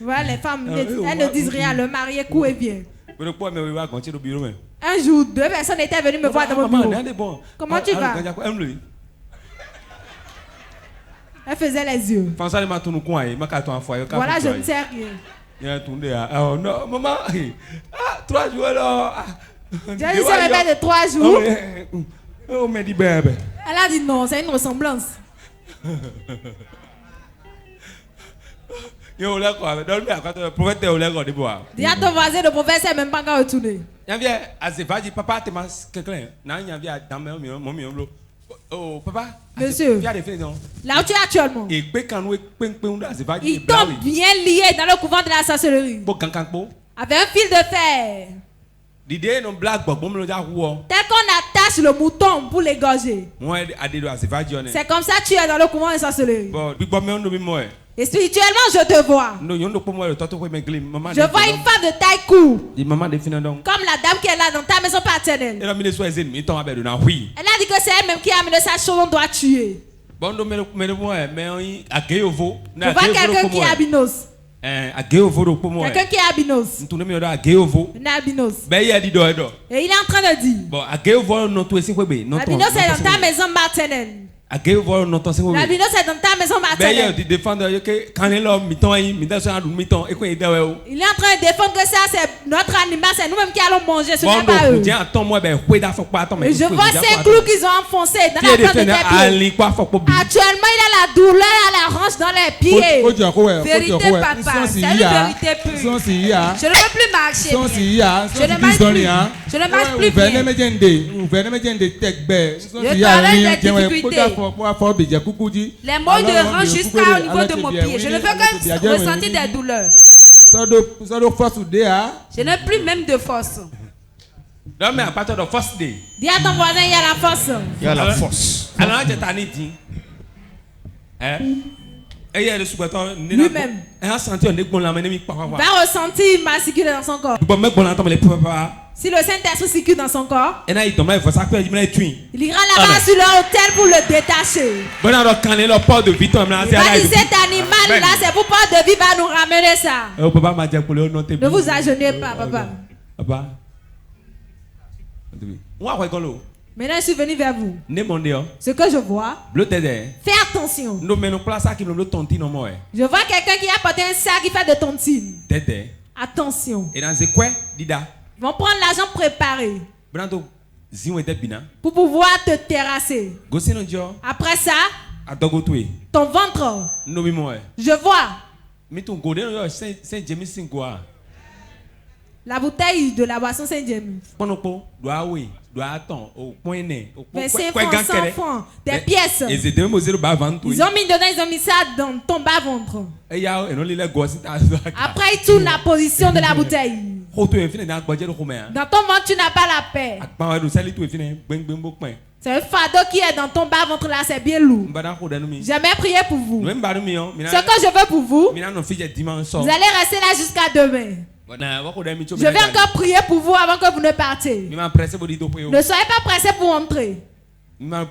Voilà, les femmes, elles ne disent rien. Le mari est court et vient. Un jour, 2 personnes étaient venues me voir dans mon bureau. Comment tu vas? Elle faisait les yeux. Voilà, je ne sais rien. Oh non, maman. 3 jours alors. J'ai dit, ça réveille de 3 jours. Oh, mais dis bébé. Elle a dit non, c'est une ressemblance. Dis à ton voisin, le prophète, c'est même pas encore retourné. Oh, papa. Monsieur, là où tu es actuellement, il tombe bien lié dans le couvent de la sorcellerie. Avec un fil de fer. Tel qu'on attache le mouton pour l'égorger. C'est comme ça que tu es dans le couvent de la sorcellerie. Et spirituellement, je te vois. Je vois une femme de taille courte. Comme la dame qui est là dans ta maison paternelle. Elle a dit que c'est elle-même qui a amené sa chose, on doit tuer. Je vois quelqu'un qui est albinos. Quelqu'un qui est albinos. Et il est en train de dire, albinos est dans ta maison maternelle. L'albinos est dans ta maison maternelle. Il est en train de défendre que ça c'est notre animal, c'est nous-mêmes qui allons manger, ce n'est pas eux. Et je vois ces clous qu'ils ont enfoncés dans la plante de tes pieds. Actuellement, il a la douleur à la hanche dans les pieds. Vérité, papa, c'est une vérité pure. Je ne peux plus marcher. Je ne marche plus. Je ne marche plus bien. Je parlais des difficultés. Les mots de rang jusqu'au niveau de mon pied. Je ne veux que ressentir des douleurs. Je n'ai plus même de force. Dis à ton voisin, il y a la force. Il y a la force. Lui-même va ressentir mal circuler dans son corps. Si le Saint-Esprit circule dans son corps, il ira là-bas sur leur hôtel pour le détacher. Il va dire cet animal là, c'est pour pas de vie, va nous ramener ça. Ne vous agenouillez pas, papa. Maintenant, je suis venu vers vous. Ce que je vois, fais attention. Je vois quelqu'un qui a porté un sac qui fait de tontine. Attention. Ils vont prendre l'argent préparé pour pouvoir te terrasser. Après ça, ton ventre, je vois la bouteille de la boisson Saint-James. 25 francs, des pièces. Ils ont mis dedans, ils ont mis ça dans ton bas-ventre. Après, ils tournent la position de la bouteille. Dans ton ventre, tu n'as pas la paix. C'est un fardeau qui est dans ton bas-ventre là, c'est bien lourd. J'aimerais prier pour vous. Ce que je veux pour vous, vous allez rester là jusqu'à demain. Je vais encore prier pour vous avant que vous ne partiez. Ne soyez pas pressés pour rentrer. Ne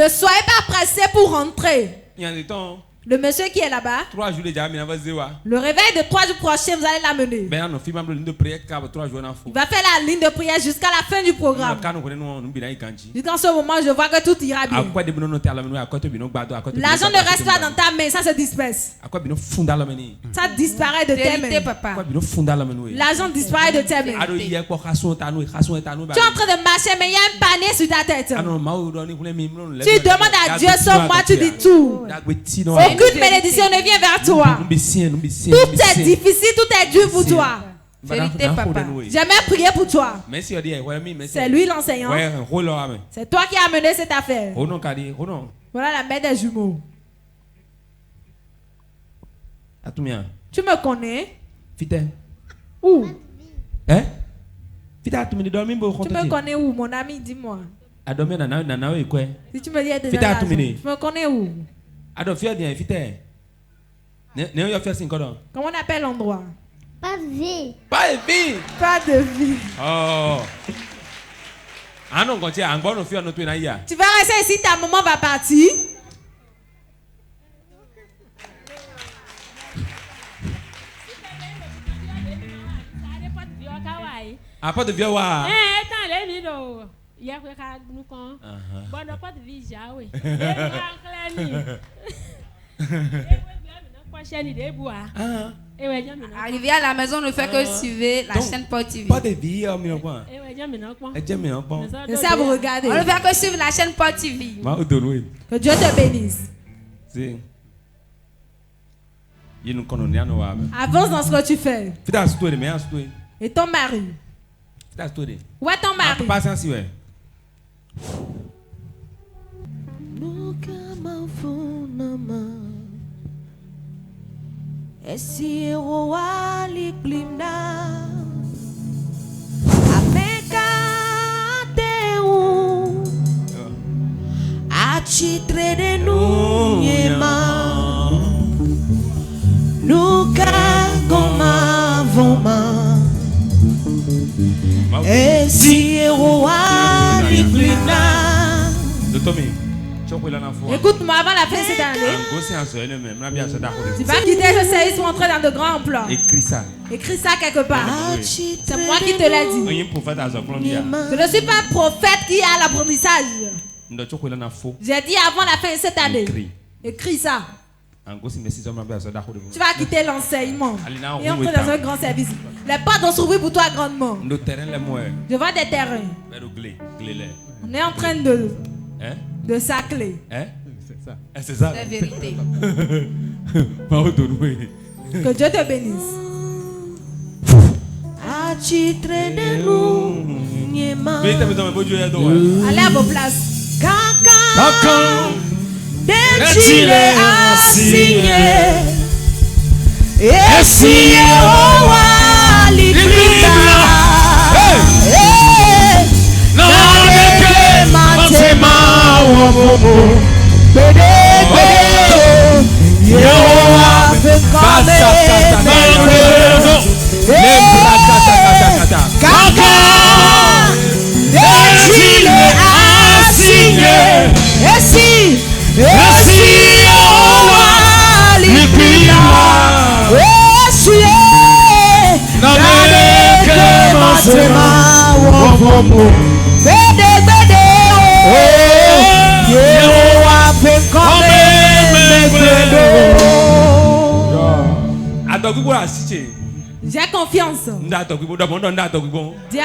soyez pas pressés pour rentrer. Le monsieur qui est là-bas, le réveil de 3 jours prochains, vous allez l'amener. Il va faire la ligne de prière jusqu'à la fin du programme. Jusqu'en ce moment, je vois que tout ira bien. L'argent ne reste pas dans ta main, ça se disperse. Ça disparaît de tes mains. L'argent disparaît de tes mains. Tu es en train de marcher, mais il y a un panier sur ta tête. Tu demandes à Dieu, sauve moi, tu dis tout. Aucune bénédiction ne vient vers toi. Tout est difficile, tout est dur pour toi. Vérité, papa. J'aimerais prier pour toi. C'est lui l'enseignant. C'est toi qui as mené cette affaire. Voilà la mère des jumeaux. Tu me connais? Où? Tu me connais où, mon ami? Dis-moi. Si tu me dis de je me connais où? Comment on appelle l'endroit? Pas de vie. Pas de vie. Pas de vie. Oh. Tu vas rester ici, ta maman va partir. Pas de vieux wa. Arrivé à la maison, ne fait que suivre la chaîne Port TV. Pas de vie, ça vous regardez. On ne fait que suivre la chaîne Port TV. Que Dieu te bénisse. Avance dans ce que tu fais. Et ton mari? Où est ton mari? Esi roa liklimna Ameka teu Achitre de nunyema Nuka goma voma Esi roa liklimna Écoute-moi, avant la fin de cette année, tu vas quitter ce service pour entrer dans de grands emplois. Écris ça quelque part. C'est moi qui te l'ai dit. Je ne suis pas un prophète qui a l'apprentissage. J'ai dit avant la fin de cette année. Écris ça. Tu vas quitter l'enseignement et entrer dans un grand service. Les portes vont s'ouvrir pour toi grandement. Je vois des terrains. On est en train de sacler. C'est ça. C'est vérité. Que Dieu te bénisse. Allez à vos places. Dentile asigné. Esi owa likrida. Matema womomo bede Yehowa bekame kaka dentile asigné esi Yehowa likrida esie naleke matema womomo bede J'ai confiance. Dis à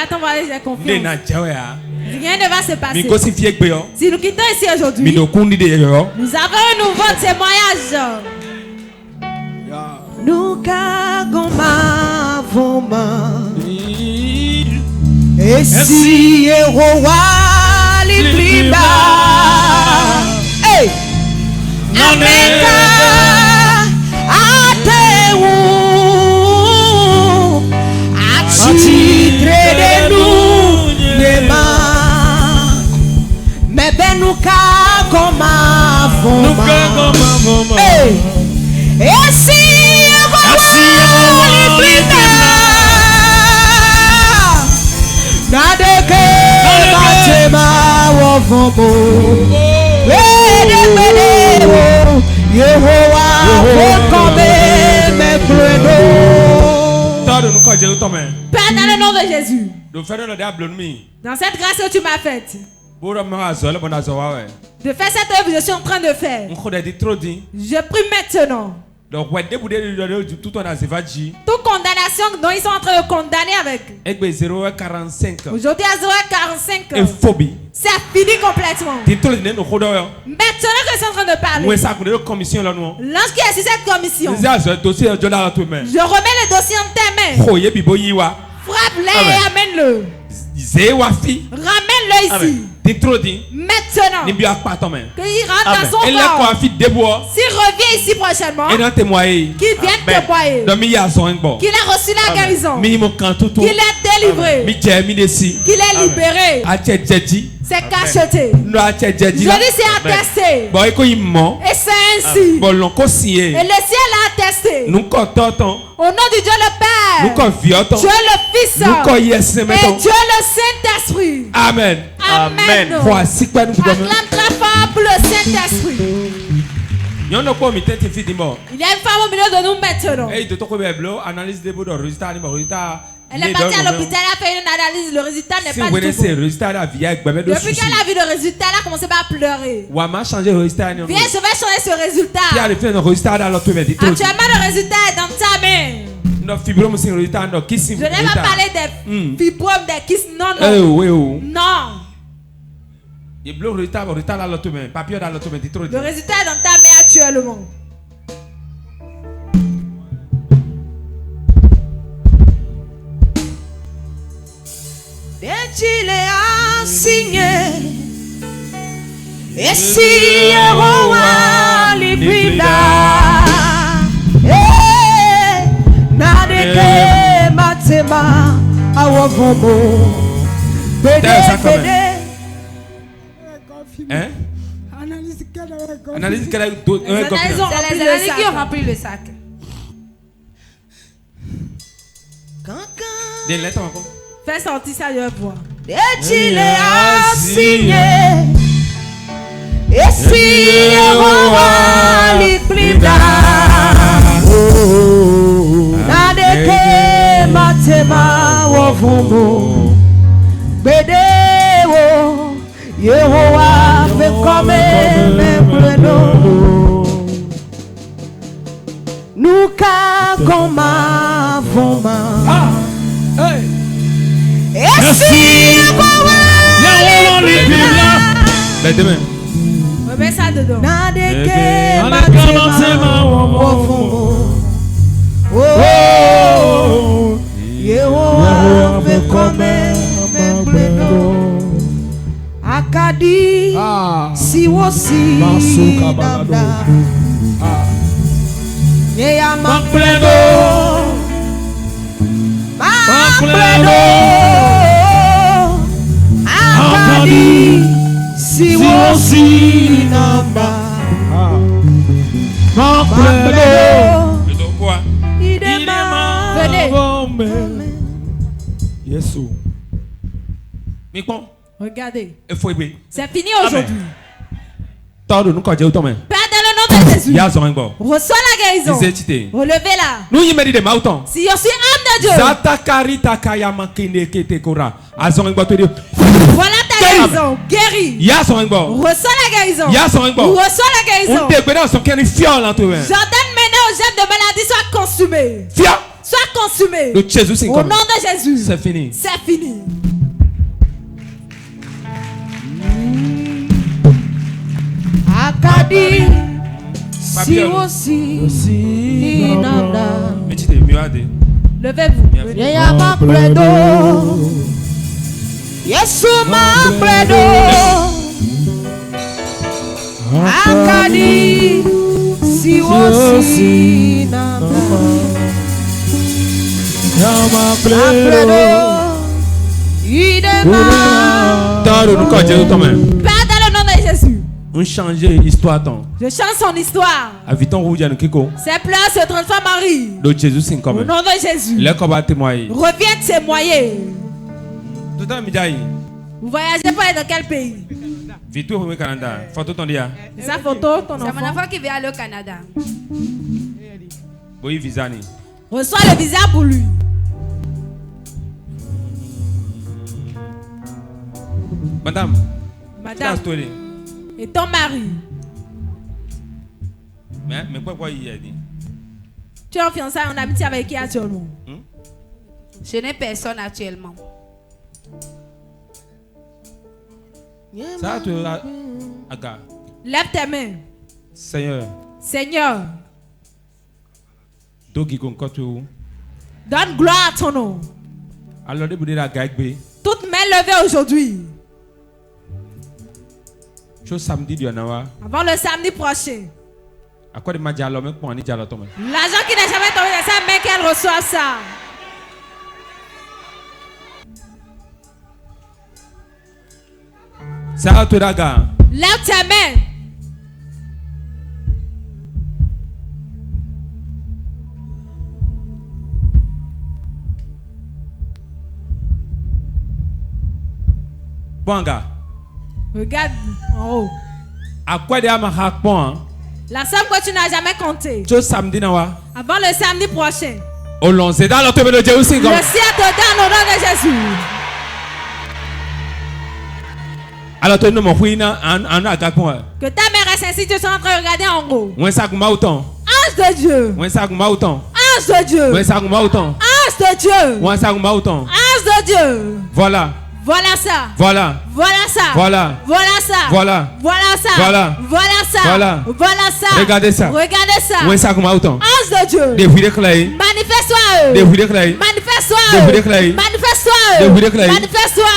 ton voisin, j'ai confiance. Rien ne va se passer. Si nous quittons ici aujourd'hui, nous avons un nouveau témoignage. Nous kagoma voma et si roi libriba hey ameka ateu atitre de nous nema mais nous kagoma voma hey et si Père, dans le nom de Jésus, dans cette grâce que tu m'as faite, de faire cette œuvre que je suis en train de faire, je prie maintenant. Toute condamnation dont ils sont en train de condamner avec. Aujourd'hui à 0h45. C'est fini complètement. Maintenant que je suis en train de parler. Lorsqu'il y a cette commission. Je remets le dossier en tes mains. Frappe-le et amène-le. Ramène-le ici. Maintenant, qu'il rentre dans son corps. S'il revient ici prochainement, qu'il vienne témoigner qu'il a reçu la guérison, qu'il est délivré, qu'il est libéré. C'est cacheté. Je dis c'est attesté. Et c'est ainsi. Et le ciel a attesté. Au nom du Dieu le Père, Dieu le Fils et Dieu le Saint-Esprit. Amen. Amen. Acclame très fort pour le Saint-Esprit. Il y a une femme au milieu de nous maintenant. Elle est partie à l'hôpital, elle a fait une analyse, le résultat n'est pas du tout bon. Depuis qu'elle a vu le résultat, elle a commencé à pleurer. Viens, je vais changer ce résultat. Actuellement, le résultat est dans ta main. Je n'ai pas parlé des fibromes, des kystes, non. Non. Le résultat est dans ta main actuellement. Il est assigné et si roi librida nadeke matema awovomo bede hein analyse qui ont rempli le sac. Fais sortir ça de voix. Il est assigné et si roi librida nadeke matema awovomo bede Yehovah fait comme mes prenons. Nous kagoma voma. Et si remets ça dedans. Nadeke matema wofomo. Oh, Yehovah fait comme mes prenons. Akadi siwosi nanda Yeya mampledo Akadi siwosi nanda mampledo Idema venez Yesu regardez. C'est fini aujourd'hui. Père, dans le nom de Jésus, reçois la guérison. Relevez-la. Si je suis âme de Dieu, voilà ta guérison. Guéris. Reçois la guérison. Reçois la guérison. J'ordonne maintenant aux gemme de maladie soit consumé. Viens. Soit consumé. Le Jésus au nom de Jésus. C'est fini. C'est fini. Akadi. Si aussi. Levez-vous. Yama pledo. Yesuma pledo. Akadi. Si aussi. Yama pledo. Idema. Dans le nom de Jésus toi-même. Père, dans le nom de Jésus. On change l'histoire ton. Je change son histoire. Ses pleurs se transforment en rire. Au nom de Jésus. Reviens témoigner. Vous voyagez pas dans quel pays? Sa photo, ton enfant. C'est mon enfant qui vient aller au Canada. Reçois le visa pour lui. Madame. Et ton mari. Mais quoi il a dit? Tu es en fiançailles, en amitié avec qui actuellement? Je n'ai personne actuellement. Ça, tu as. Lève tes mains. Seigneur. Seigneur. Donne gloire à ton nom. Toutes mains levées aujourd'hui. Avant le samedi prochain. L'argent qui n'a jamais tombé dans sa main, qu'elle reçoive ça. Lève ta main. Regarde en haut. La somme que tu n'as jamais comptée. Avant le samedi prochain. Le ciel te donne au nom de Jésus. Que ta mère reste ainsi, tu seras en train de regarder en haut. Ange de Dieu. Ange de Dieu. Ange de Dieu. Ange de Dieu. Voilà. Voilà ça. Voilà. Voilà ça. Voilà. Voilà ça. Voilà. Voilà ça. Voilà. Voilà ça. Voilà. Voilà ça. Regardez ça. Regardez ça. Ange de Dieu. Manifeste-toi. Manifeste-toi. Manifeste-toi. Manifeste-toi.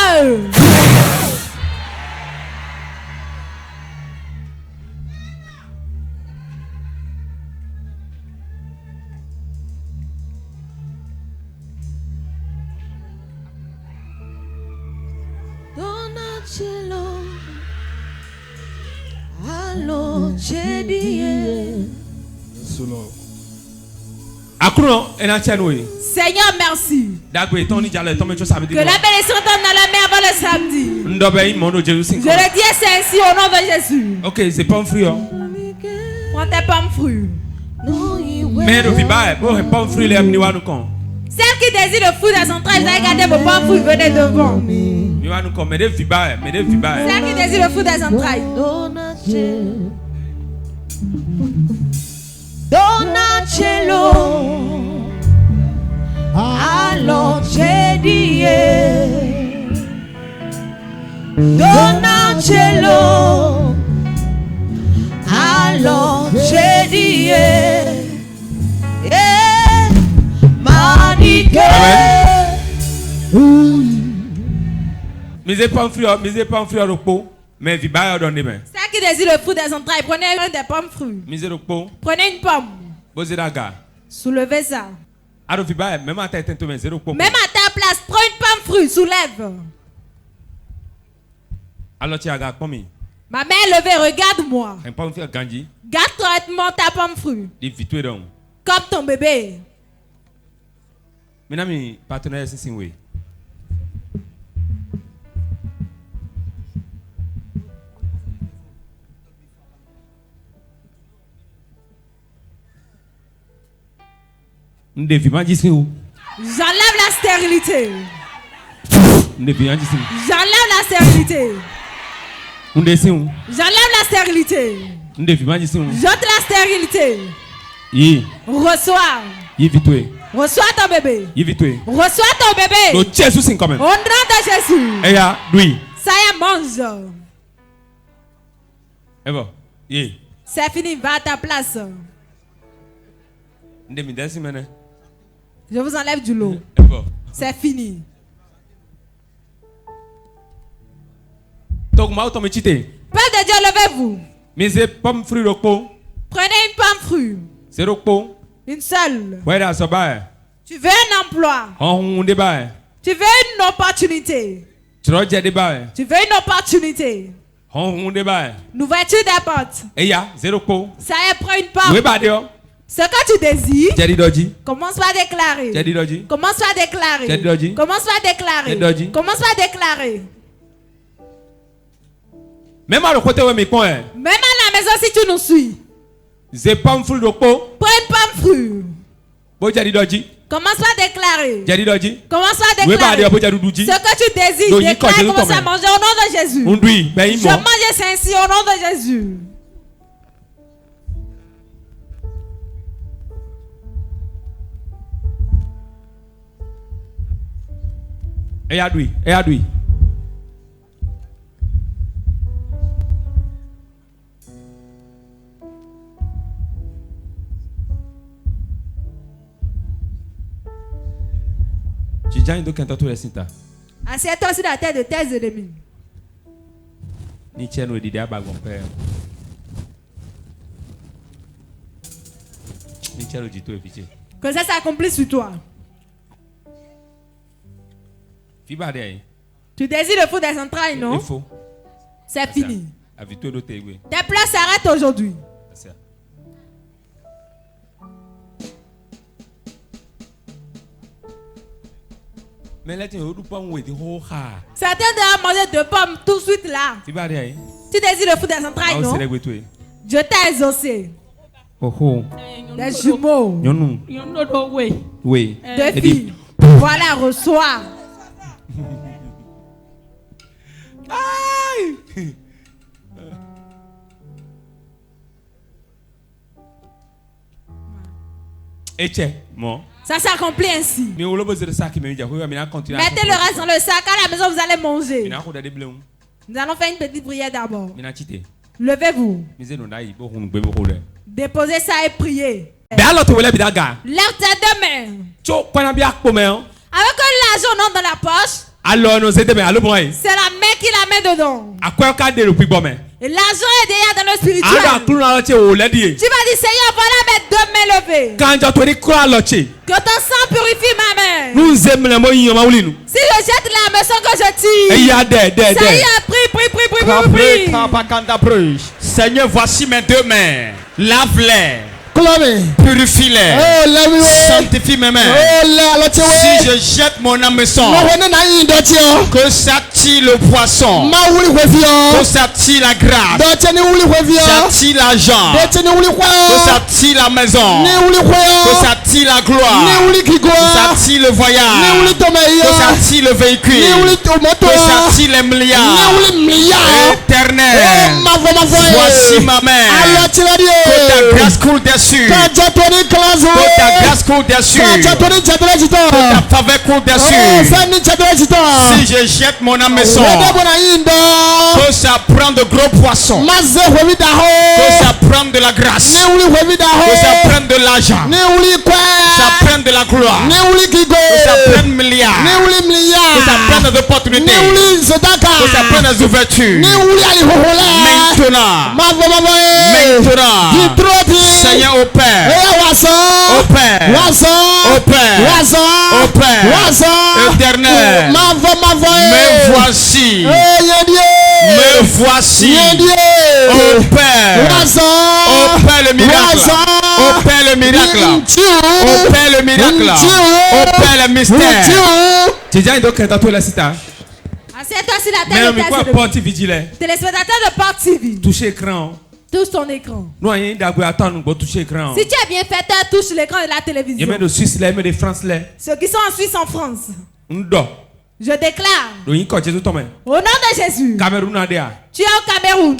Seigneur, merci. Que la bénédiction tombe dans la mer avant le samedi. Je le dis c'est ainsi au nom de Jésus. Ok, c'est pas un fruit. Prends tes pommes fruits. Mais le pomme fruit les celle qui désire le fruit de son travail, vous allez garder vos pommes fruits, venez devant. Celle qui désire le fruit de son travail. Donacelo. Allons chérie. Donacelo. Allons chérie. Misez pas un fruit au pot, mais vibaille dans les mains. Celle qui désire le fruit des entrailles, prenez des pommes fruits. Misez le pot. Prenez une pomme. Soulevez ça. Même à ta place, prends une pomme fruit, soulève. Alors tu as gagné. Ma main levée, regarde-moi. Garde correctement ta pomme fruit. Comme ton bébé. Mes amis, partenaires, c'est oui. J'enlève la stérilité. J'enlève la stérilité. J'enlève la stérilité. J'ôte la stérilité. Reçois. Reçois ton bébé. Reçois ton bébé. Au nom de Jésus. Ça y est, mange. C'est fini, va à ta place. Je vous enlève du lot. C'est fini. Peuple de Dieu, levez-vous. Prenez une pomme fruit. Une seule. Tu veux un emploi. Tu veux une opportunité. Tu veux une opportunité. Une ouverture des portes. Ça y est, prends une pomme. Ce que tu désires, commence par déclarer. Commence par déclarer. Commence par déclarer. Commence par déclarer. Même à la maison, si tu nous suis, prends une pomme fruit. Commence par déclarer. Commence par déclarer. Ce que tu désires, déclare, commence à manger au nom de Jésus. Je mange ainsi au nom de Jésus. Et adui. Assieds-toi sur la tête de tes ennemis. Que ça s'accomplisse sur toi. Tu désires le fou des entrailles, non? C'est fini. Tes plans s'arrêtent aujourd'hui. Certains doivent manger deux pommes tout de suite là. Tu désires le fou des entrailles, non? Dieu t'a exaucé. Des jumeaux. Oui. Deux filles. Voilà, reçois. Ça s'accomplit ainsi. Mettez le reste dans le sac. À la maison, vous allez manger. Nous allons faire une petite prière d'abord. Levez-vous. Déposez ça et priez. Lève tes deux mains. Avec l'argent dans la poche. C'est la main qui la met dedans. Et l'argent est déjà dans le spirituel. Tu vas dire, Seigneur, voilà mes deux mains levées. Que ton sang purifie ma main. Si je jette la maison que je tire. Seigneur, prie. Seigneur, voici mes deux mains. Lave-les. Purifie-les. Sanctifie mes mains. Si je jette mon hameçon, que ça tire le poisson, que ça tire la grâce, que ça tire l'argent, que ça tire la maison, que ça tire la gloire, que ça tire le voyage, que ça tire le véhicule, que ça tire les milliards. Éternel, voici ma main. Que ta grâce coule dessus. Que ta grâce coule dessus. Que ta faveur coule dessus. Si je jette mon hameçon, que ça prend de gros poissons, que ça prend de la grâce, que ça prend de l'argent, que ça prend de la gloire, que ça prend de milliards, que ça prend des opportunités, que ça prend des ouvertures. Maintenant, Seigneur, opère, Éternel, me voici, opère le miracle, opère le miracle, opère le mystère. Assieds-toi sur la tête de tes ennemis. Téléspectateur de Porte TV. Touche écran. Touche ton écran. Si tu as bien fait, touche l'écran de la télévision. Ceux qui sont en Suisse, en France. Je déclare. Au nom de Jésus. Tu es au Cameroun.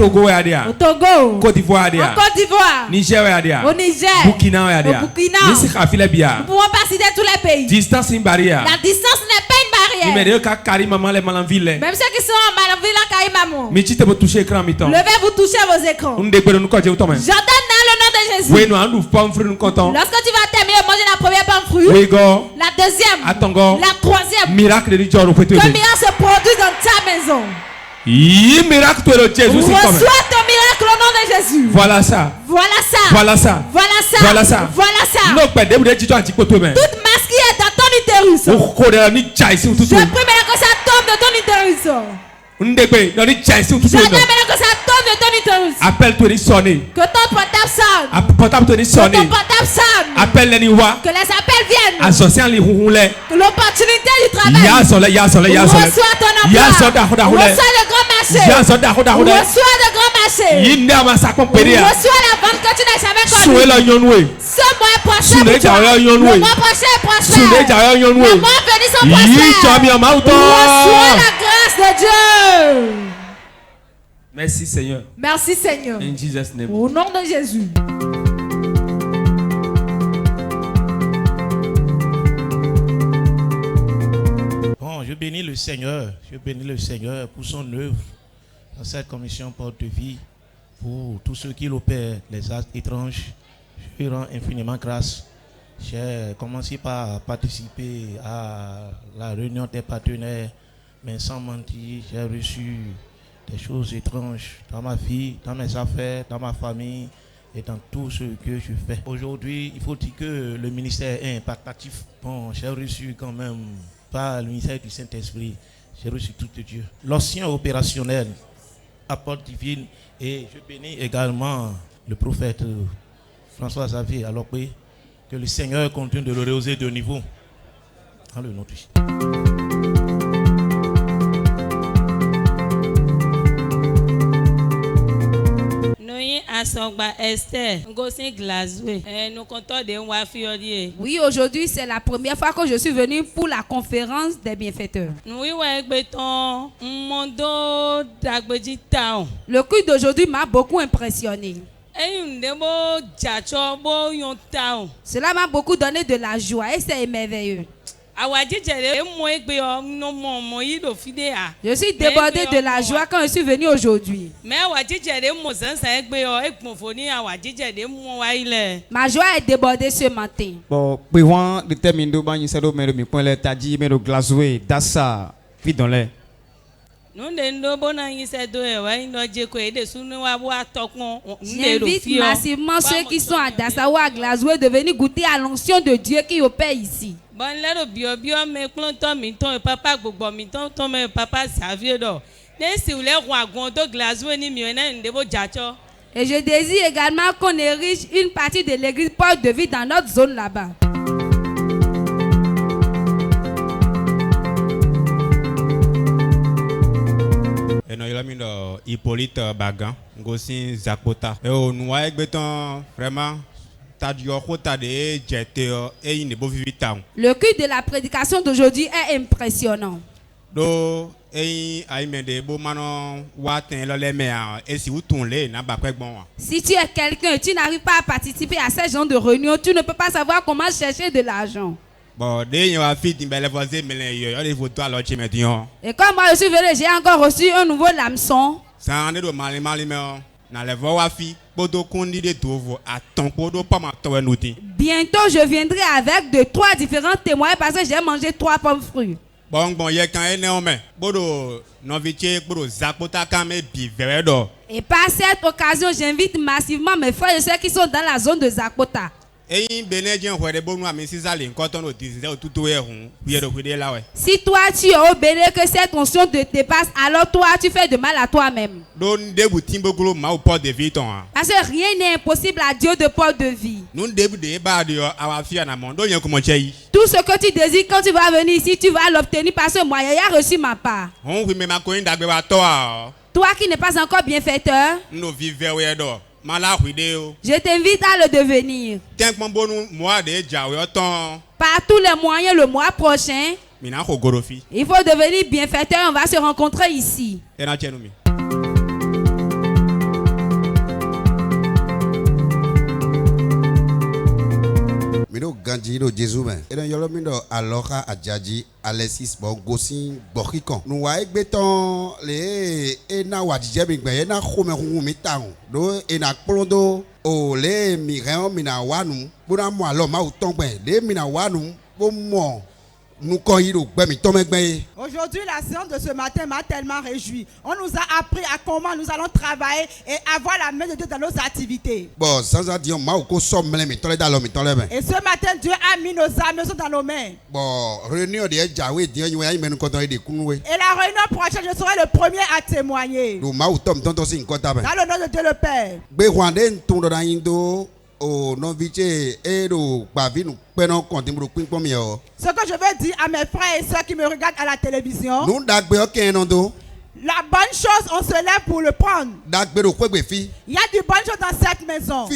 Au Togo. Côte d'Ivoire. En Côte d'Ivoire. Niger. Au Niger. Burkina. Au Burkina. Nous pouvons pas citer tous les pays. Distance une barrière. La distance n'est pas une barrière. Même ceux qui sont en Malanville, Maman. Levez vous touchez vos écrans. J'ordonne dans le nom de Jésus. Lorsque tu vas terminer de manger la première pomme fruit, la deuxième, la troisième, miracle de Dieu. que miracle se produit dans ta maison. Miracle de Jésus. Reçois ton miracle au nom de Jésus. Voilà ça. Voilà ça. Voilà ça. Voilà ça. Voilà ça. Voilà ça. Toute masse qui est dans ton utérus. Je prie maintenant que ça tombe de ton utérus. Appelle-toi les sonner. Que ton portable sonne. Appelle les niwa. Que les appels viennent. Associant les roulets. L'opportunité du travail. Reçois ton emploi. Reçois le grand marché. Reçois le grand marché. Reçois la vente que tu n'as jamais connue. Ce mois est prochain pour toi. Le mois prochain est prochain. Le mois venu sont prospères. Reçois la grâce de Dieu. Merci Seigneur. Merci Seigneur. In Jesus' name. Au nom de Jésus. Bon, je bénis le Seigneur. Je bénis le Seigneur pour son œuvre dans cette commission porte de vie. Pour tous ceux qui l'opèrent, les actes étranges. Je lui rends infiniment grâce. J'ai commencé par participer à la réunion des partenaires, mais sans mentir, j'ai reçu des choses étranges dans ma vie, dans mes affaires, dans ma famille et dans tout ce que je fais. Aujourd'hui, il faut dire que le ministère est impactatif. Bon, j'ai reçu quand même par le ministère du Saint-Esprit, j'ai reçu tout de Dieu. L'ancien opérationnel, apôtre divine, et je bénis également le prophète François Xavier Alopé, que le Seigneur continue de le rehausser de niveau. Dans le nom de Jésus. Oui, aujourd'hui c'est la première fois que je suis venue pour la conférence des bienfaiteurs. Le culte d'aujourd'hui m'a beaucoup impressionné. Cela m'a beaucoup donné de la joie et c'est merveilleux. Je suis débordé de la joie quand je suis venu aujourd'hui. Ma joie est débordée ce matin. Bon, j'invite massivement ceux qui sont à Dassa ou à Glasgow de venir goûter à l'onction de Dieu qui opère ici. Et je désire également qu'on érige une partie de l'église Porte de Vie dans notre zone là-bas. Hippolyte Bagan, Gossin Zakota. Et au noir, vraiment. Le culte de la prédication d'aujourd'hui est impressionnant. Si tu es quelqu'un et tu n'arrives pas à participer à ce genre de réunion, tu ne peux pas savoir comment chercher de l'argent. Et comme moi je suis venu, j'ai encore reçu un nouveau hameçon. Bientôt je viendrai avec de 3 différents témoins parce que j'ai mangé 3 pommes fruits. Et par cette occasion, j'invite massivement mes frères et ceux qui sont dans la zone de Zakota. Si toi tu es au Bénin que cette onction te dépasse, alors toi tu fais de mal à toi-même. Parce que rien n'est impossible à Dieu de porte de vie. Tout ce que tu désires quand tu vas venir ici, tu vas l'obtenir parce que moi j'ai reçu ma part. Toi qui n'es pas encore bienfaiteur, je t'invite à le devenir. Par tous les moyens, le mois prochain, Il faut devenir bienfaiteur. On va se rencontrer ici. Mino ganji no Jésus men. Et yolo mino aloha adjaji Alexis bon gosin borikon. Nou wa egbeton le ena wadije mi gbe ena khome hu mi taun. Do ena plondo o le mi ren mi na wanu. Buna mo alo ma uton gbe le mi na wanu bo mo. Aujourd'hui, la séance de ce matin m'a tellement réjoui. On nous a appris à comment nous allons travailler et avoir la main de Dieu dans nos activités. Et ce matin, Dieu a mis nos âmes dans nos mains. Et la réunion prochaine, je serai le premier à témoigner. Dans le nom de Dieu le Père. Ce que je veux dire à mes frères et sœurs qui me regardent à la télévision, la bonne chose, on se lève pour le prendre. Il y a du bonne chose dans cette maison.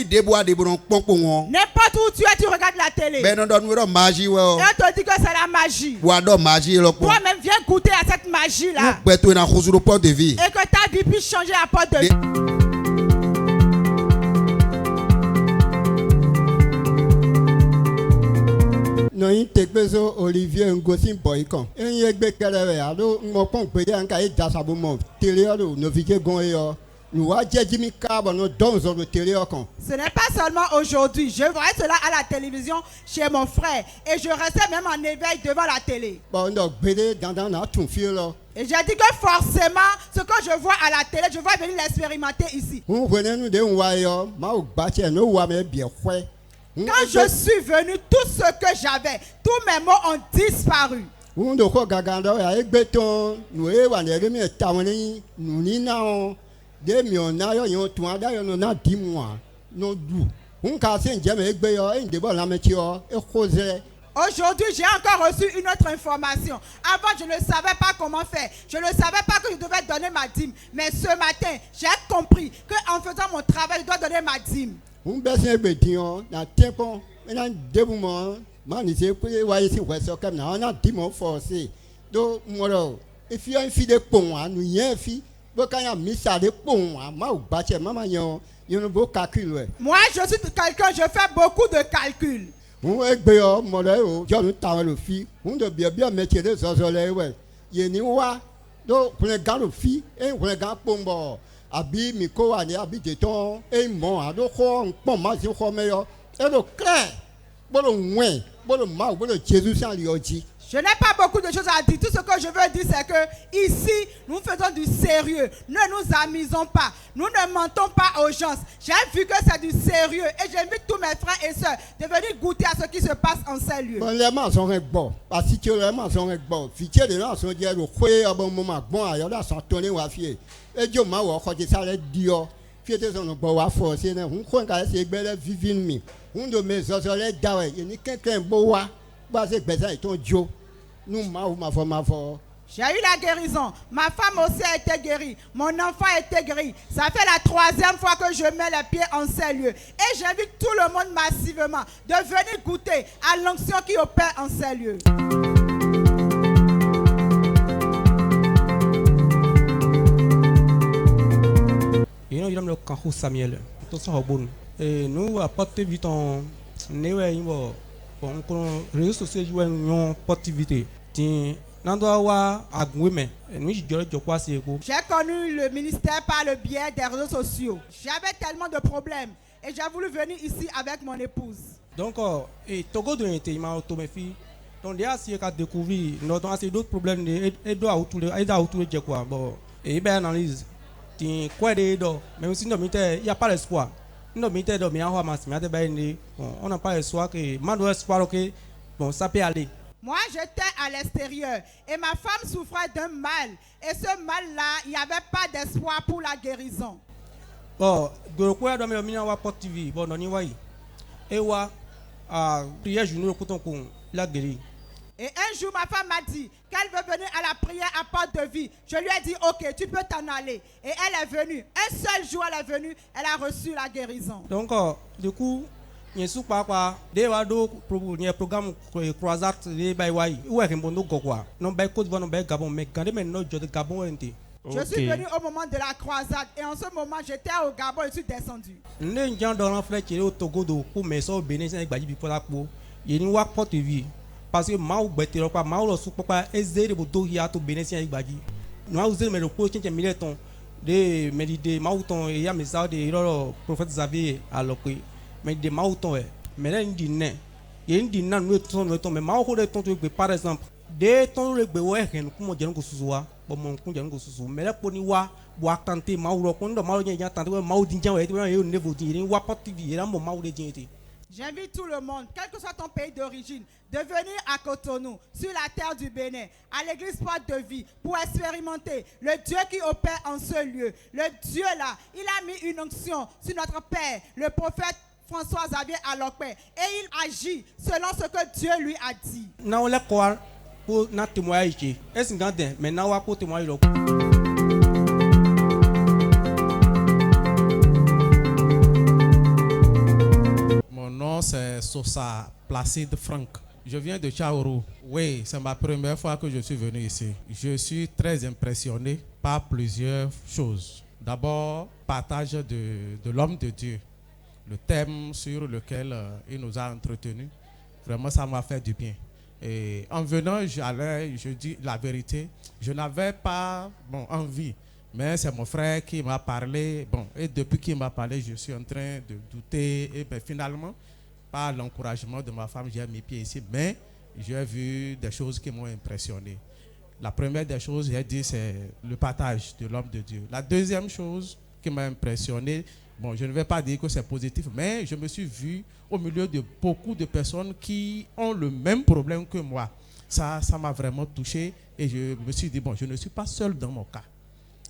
N'importe où tu es, tu regardes la télé. Et on te dit que c'est la magie. Toi-même, viens goûter à cette magie-là. Et que ta vie puisse changer à porte de vie. No integbezo Olivier Ngosin Boycon. En kelewe alo ngopon pede anka e dasabo mo télé no vike gon yo. Nous a Jimmy Cabo no donzo le télé kon. Ce n'est pas seulement aujourd'hui, je voyais cela à la télévision chez mon frère et je restais même en éveil devant la télé. Bon donc bede dans na ton filo. Et j'ai dit que forcément, ce que je vois à la télé, je vais venir l'expérimenter ici. On venait nous de wayo, ma o bache no wa me bien fouet. Quand je suis venu, tout ce que j'avais, tous mes mots ont disparu. On doko gagando ya egbeton, nous e wa ne remi tawoni, nous ni na on de mi on na yo to ada yo na 10 mois. No du. On ka se njeme egbe yo e ndebo la meti yo e cause. Aujourd'hui, j'ai encore reçu une autre information. Avant, je ne savais pas comment faire. Je ne savais pas que je devais donner ma dîme. Mais ce matin, j'ai compris qu'en faisant mon travail, je dois donner ma dîme. On baisse un béton, na tempo, na debout, man is a pretty wise in West Ocam now, not demon forcé. Do moro, if you are feed a pon, nous y a fi, but quand y miss à des pons, ma ou batche, maman yon, you know, beau calcul. Moi, je suis quelqu'un, je fais beaucoup de calculs. On est bien, mon léo, j'en ai tant le fi, on doit bien mettre les oiseaux, ouais. Yeni wa, do, pour les gars le fi, et pour les gars pombo. Abi miko ani abi jeton e mon ado ko pon ma si ko meyo e lo clair bolo wen bolo ma bolo Jésus sans lioji. Je n'ai pas beaucoup de choses à dire. Tout ce que je veux dire, c'est que ici, nous faisons du sérieux. Ne nous amusons pas. Nous ne mentons pas aux gens. J'ai vu que c'est du sérieux. Et j'invite tous mes frères et sœurs de venir goûter à ce qui se passe en ces lieux. Bon, les mains sont bon. Parce que les mains sont bon. Fichier de là, sont dire le croyer à bon moment. Bon, alors là, sont tournés ou affiés. Et Dieu m'a dit que ça allait dire. Fier de son bon à forcer. On croit que c'est belle vivre. On de mes autres les dawe. Il n'y a quelqu'un beau à. Basé besoin de ton Dieu. Nous, ma femme. J'ai eu la guérison. Ma femme aussi a été guérie. Mon enfant a été guéri. Ça fait la 3e fois que je mets les pieds en ces lieux. Et j'invite tout le monde massivement de venir goûter à l'onction qui opère en ces lieux. Il le Kahou Samuel. Et nous, à porter vite en Néo, on réseaux sociaux jouent une portivité. J'ai connu le ministère par le biais des réseaux sociaux. J'avais tellement de problèmes et j'ai voulu venir ici avec mon épouse. Donc, Togo de l'intérieur, donc, il y a découvrir d'autres problèmes et doit autour quoi. Bon, et bien analyse. Quoi de mais aussi il n'y a pas l'espoir. On n'a pas l'espoir que mal espoir que bon ça peut aller. Moi, j'étais à l'extérieur et ma femme souffrait d'un mal. Et ce mal-là, il n'y avait pas d'espoir pour la guérison. Bon, TV, bon, et prière journée la guéri. Et un jour, ma femme m'a dit qu'elle veut venir à la prière à Porte de Vie. Je lui ai dit, ok, tu peux t'en aller. Et elle est venue. Un seul jour, elle est venue. Elle a reçu la guérison. Donc, du coup, Nye sou papa de wa do nye programme croisade de bay wai ou est bon quoi non bay Côte d'Ivoire non bay Gabon mais quand même non de Gabon ente. Je suis venu au moment de la croisade et en ce moment j'étais au Gabon et je suis descendu. Ne njan dans l'enfant qui est au Togo do pour mais so Bénin c'est gbaji bi pour la po yeni wa porte vie parce que ma ou bete lo pa ma ou lo sou papa ezere bo do ya to Bénin c'est gbaji no a user me le po chenche militon de medide ma ou ton ya me ça de lo prophète Xavier alokwe mais de ma ou ton mais là ndi ne yendi na no ton mais ma ou de ton par exemple de ton le gbe wo hen ku mo je ngo susuwa bo mo ku je ngo susu mais là poni wa bo atante ma ou ro ko ndo ma ou je ya tante ma ou din jan we yo nevo din wa porte vie ra mo ma ou de jenti. J'invite tout le monde, quel que soit ton pays d'origine, de venir à Cotonou, sur la terre du Bénin, à l'église Porte de Vie, pour expérimenter le Dieu qui opère en ce lieu. Le Dieu là, il a mis une onction sur notre Père, le prophète François Xavier Alokwe, et il agit selon ce que Dieu lui a dit. Non, le quoi pour notre témoignage, est-ce que maintenant on va pour témoigner. Mon nom c'est Sosa Placide Franck. Je viens de Chaourou. Oui, c'est ma première fois que je suis venu ici. Je suis très impressionné par plusieurs choses. D'abord, partage de l'homme de Dieu. Le thème sur lequel il nous a entretenus. Vraiment, ça m'a fait du bien. Et en venant, je dis la vérité, je n'avais pas envie. Mais c'est mon frère qui m'a parlé. Bon, et depuis qu'il m'a parlé, je suis en train de douter. Et bien, finalement, par l'encouragement de ma femme, j'ai mis pied ici. Mais j'ai vu des choses qui m'ont impressionné. La première des choses, j'ai dit, c'est le partage de l'homme de Dieu. La deuxième chose qui m'a impressionné, bon, je ne vais pas dire que c'est positif, mais je me suis vu au milieu de beaucoup de personnes qui ont le même problème que moi. Ça m'a vraiment touché et je me suis dit, bon, je ne suis pas seul dans mon cas.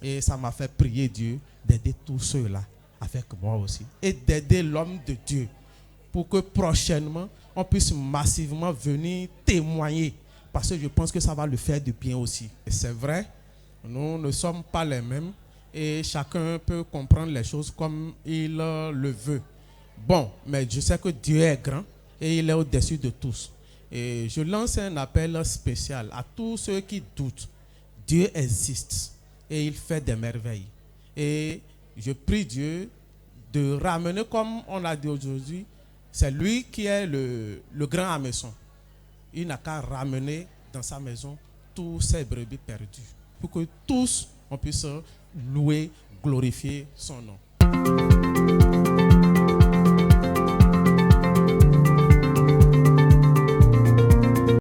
Et ça m'a fait prier Dieu d'aider tous ceux-là avec moi aussi. Et d'aider l'homme de Dieu pour que prochainement, on puisse massivement venir témoigner. Parce que je pense que ça va le faire du bien aussi. Et c'est vrai, nous ne sommes pas les mêmes. Et chacun peut comprendre les choses comme il le veut. Bon, mais je sais que Dieu est grand et il est au-dessus de tous. Et je lance un appel spécial à tous ceux qui doutent. Dieu existe et il fait des merveilles. Et je prie Dieu de ramener, comme on l'a dit aujourd'hui, c'est lui qui est le grand hameçon. Il n'a qu'à ramener dans sa maison tous ses brebis perdus. Pour que tous, on puisse louer, glorifier son nom.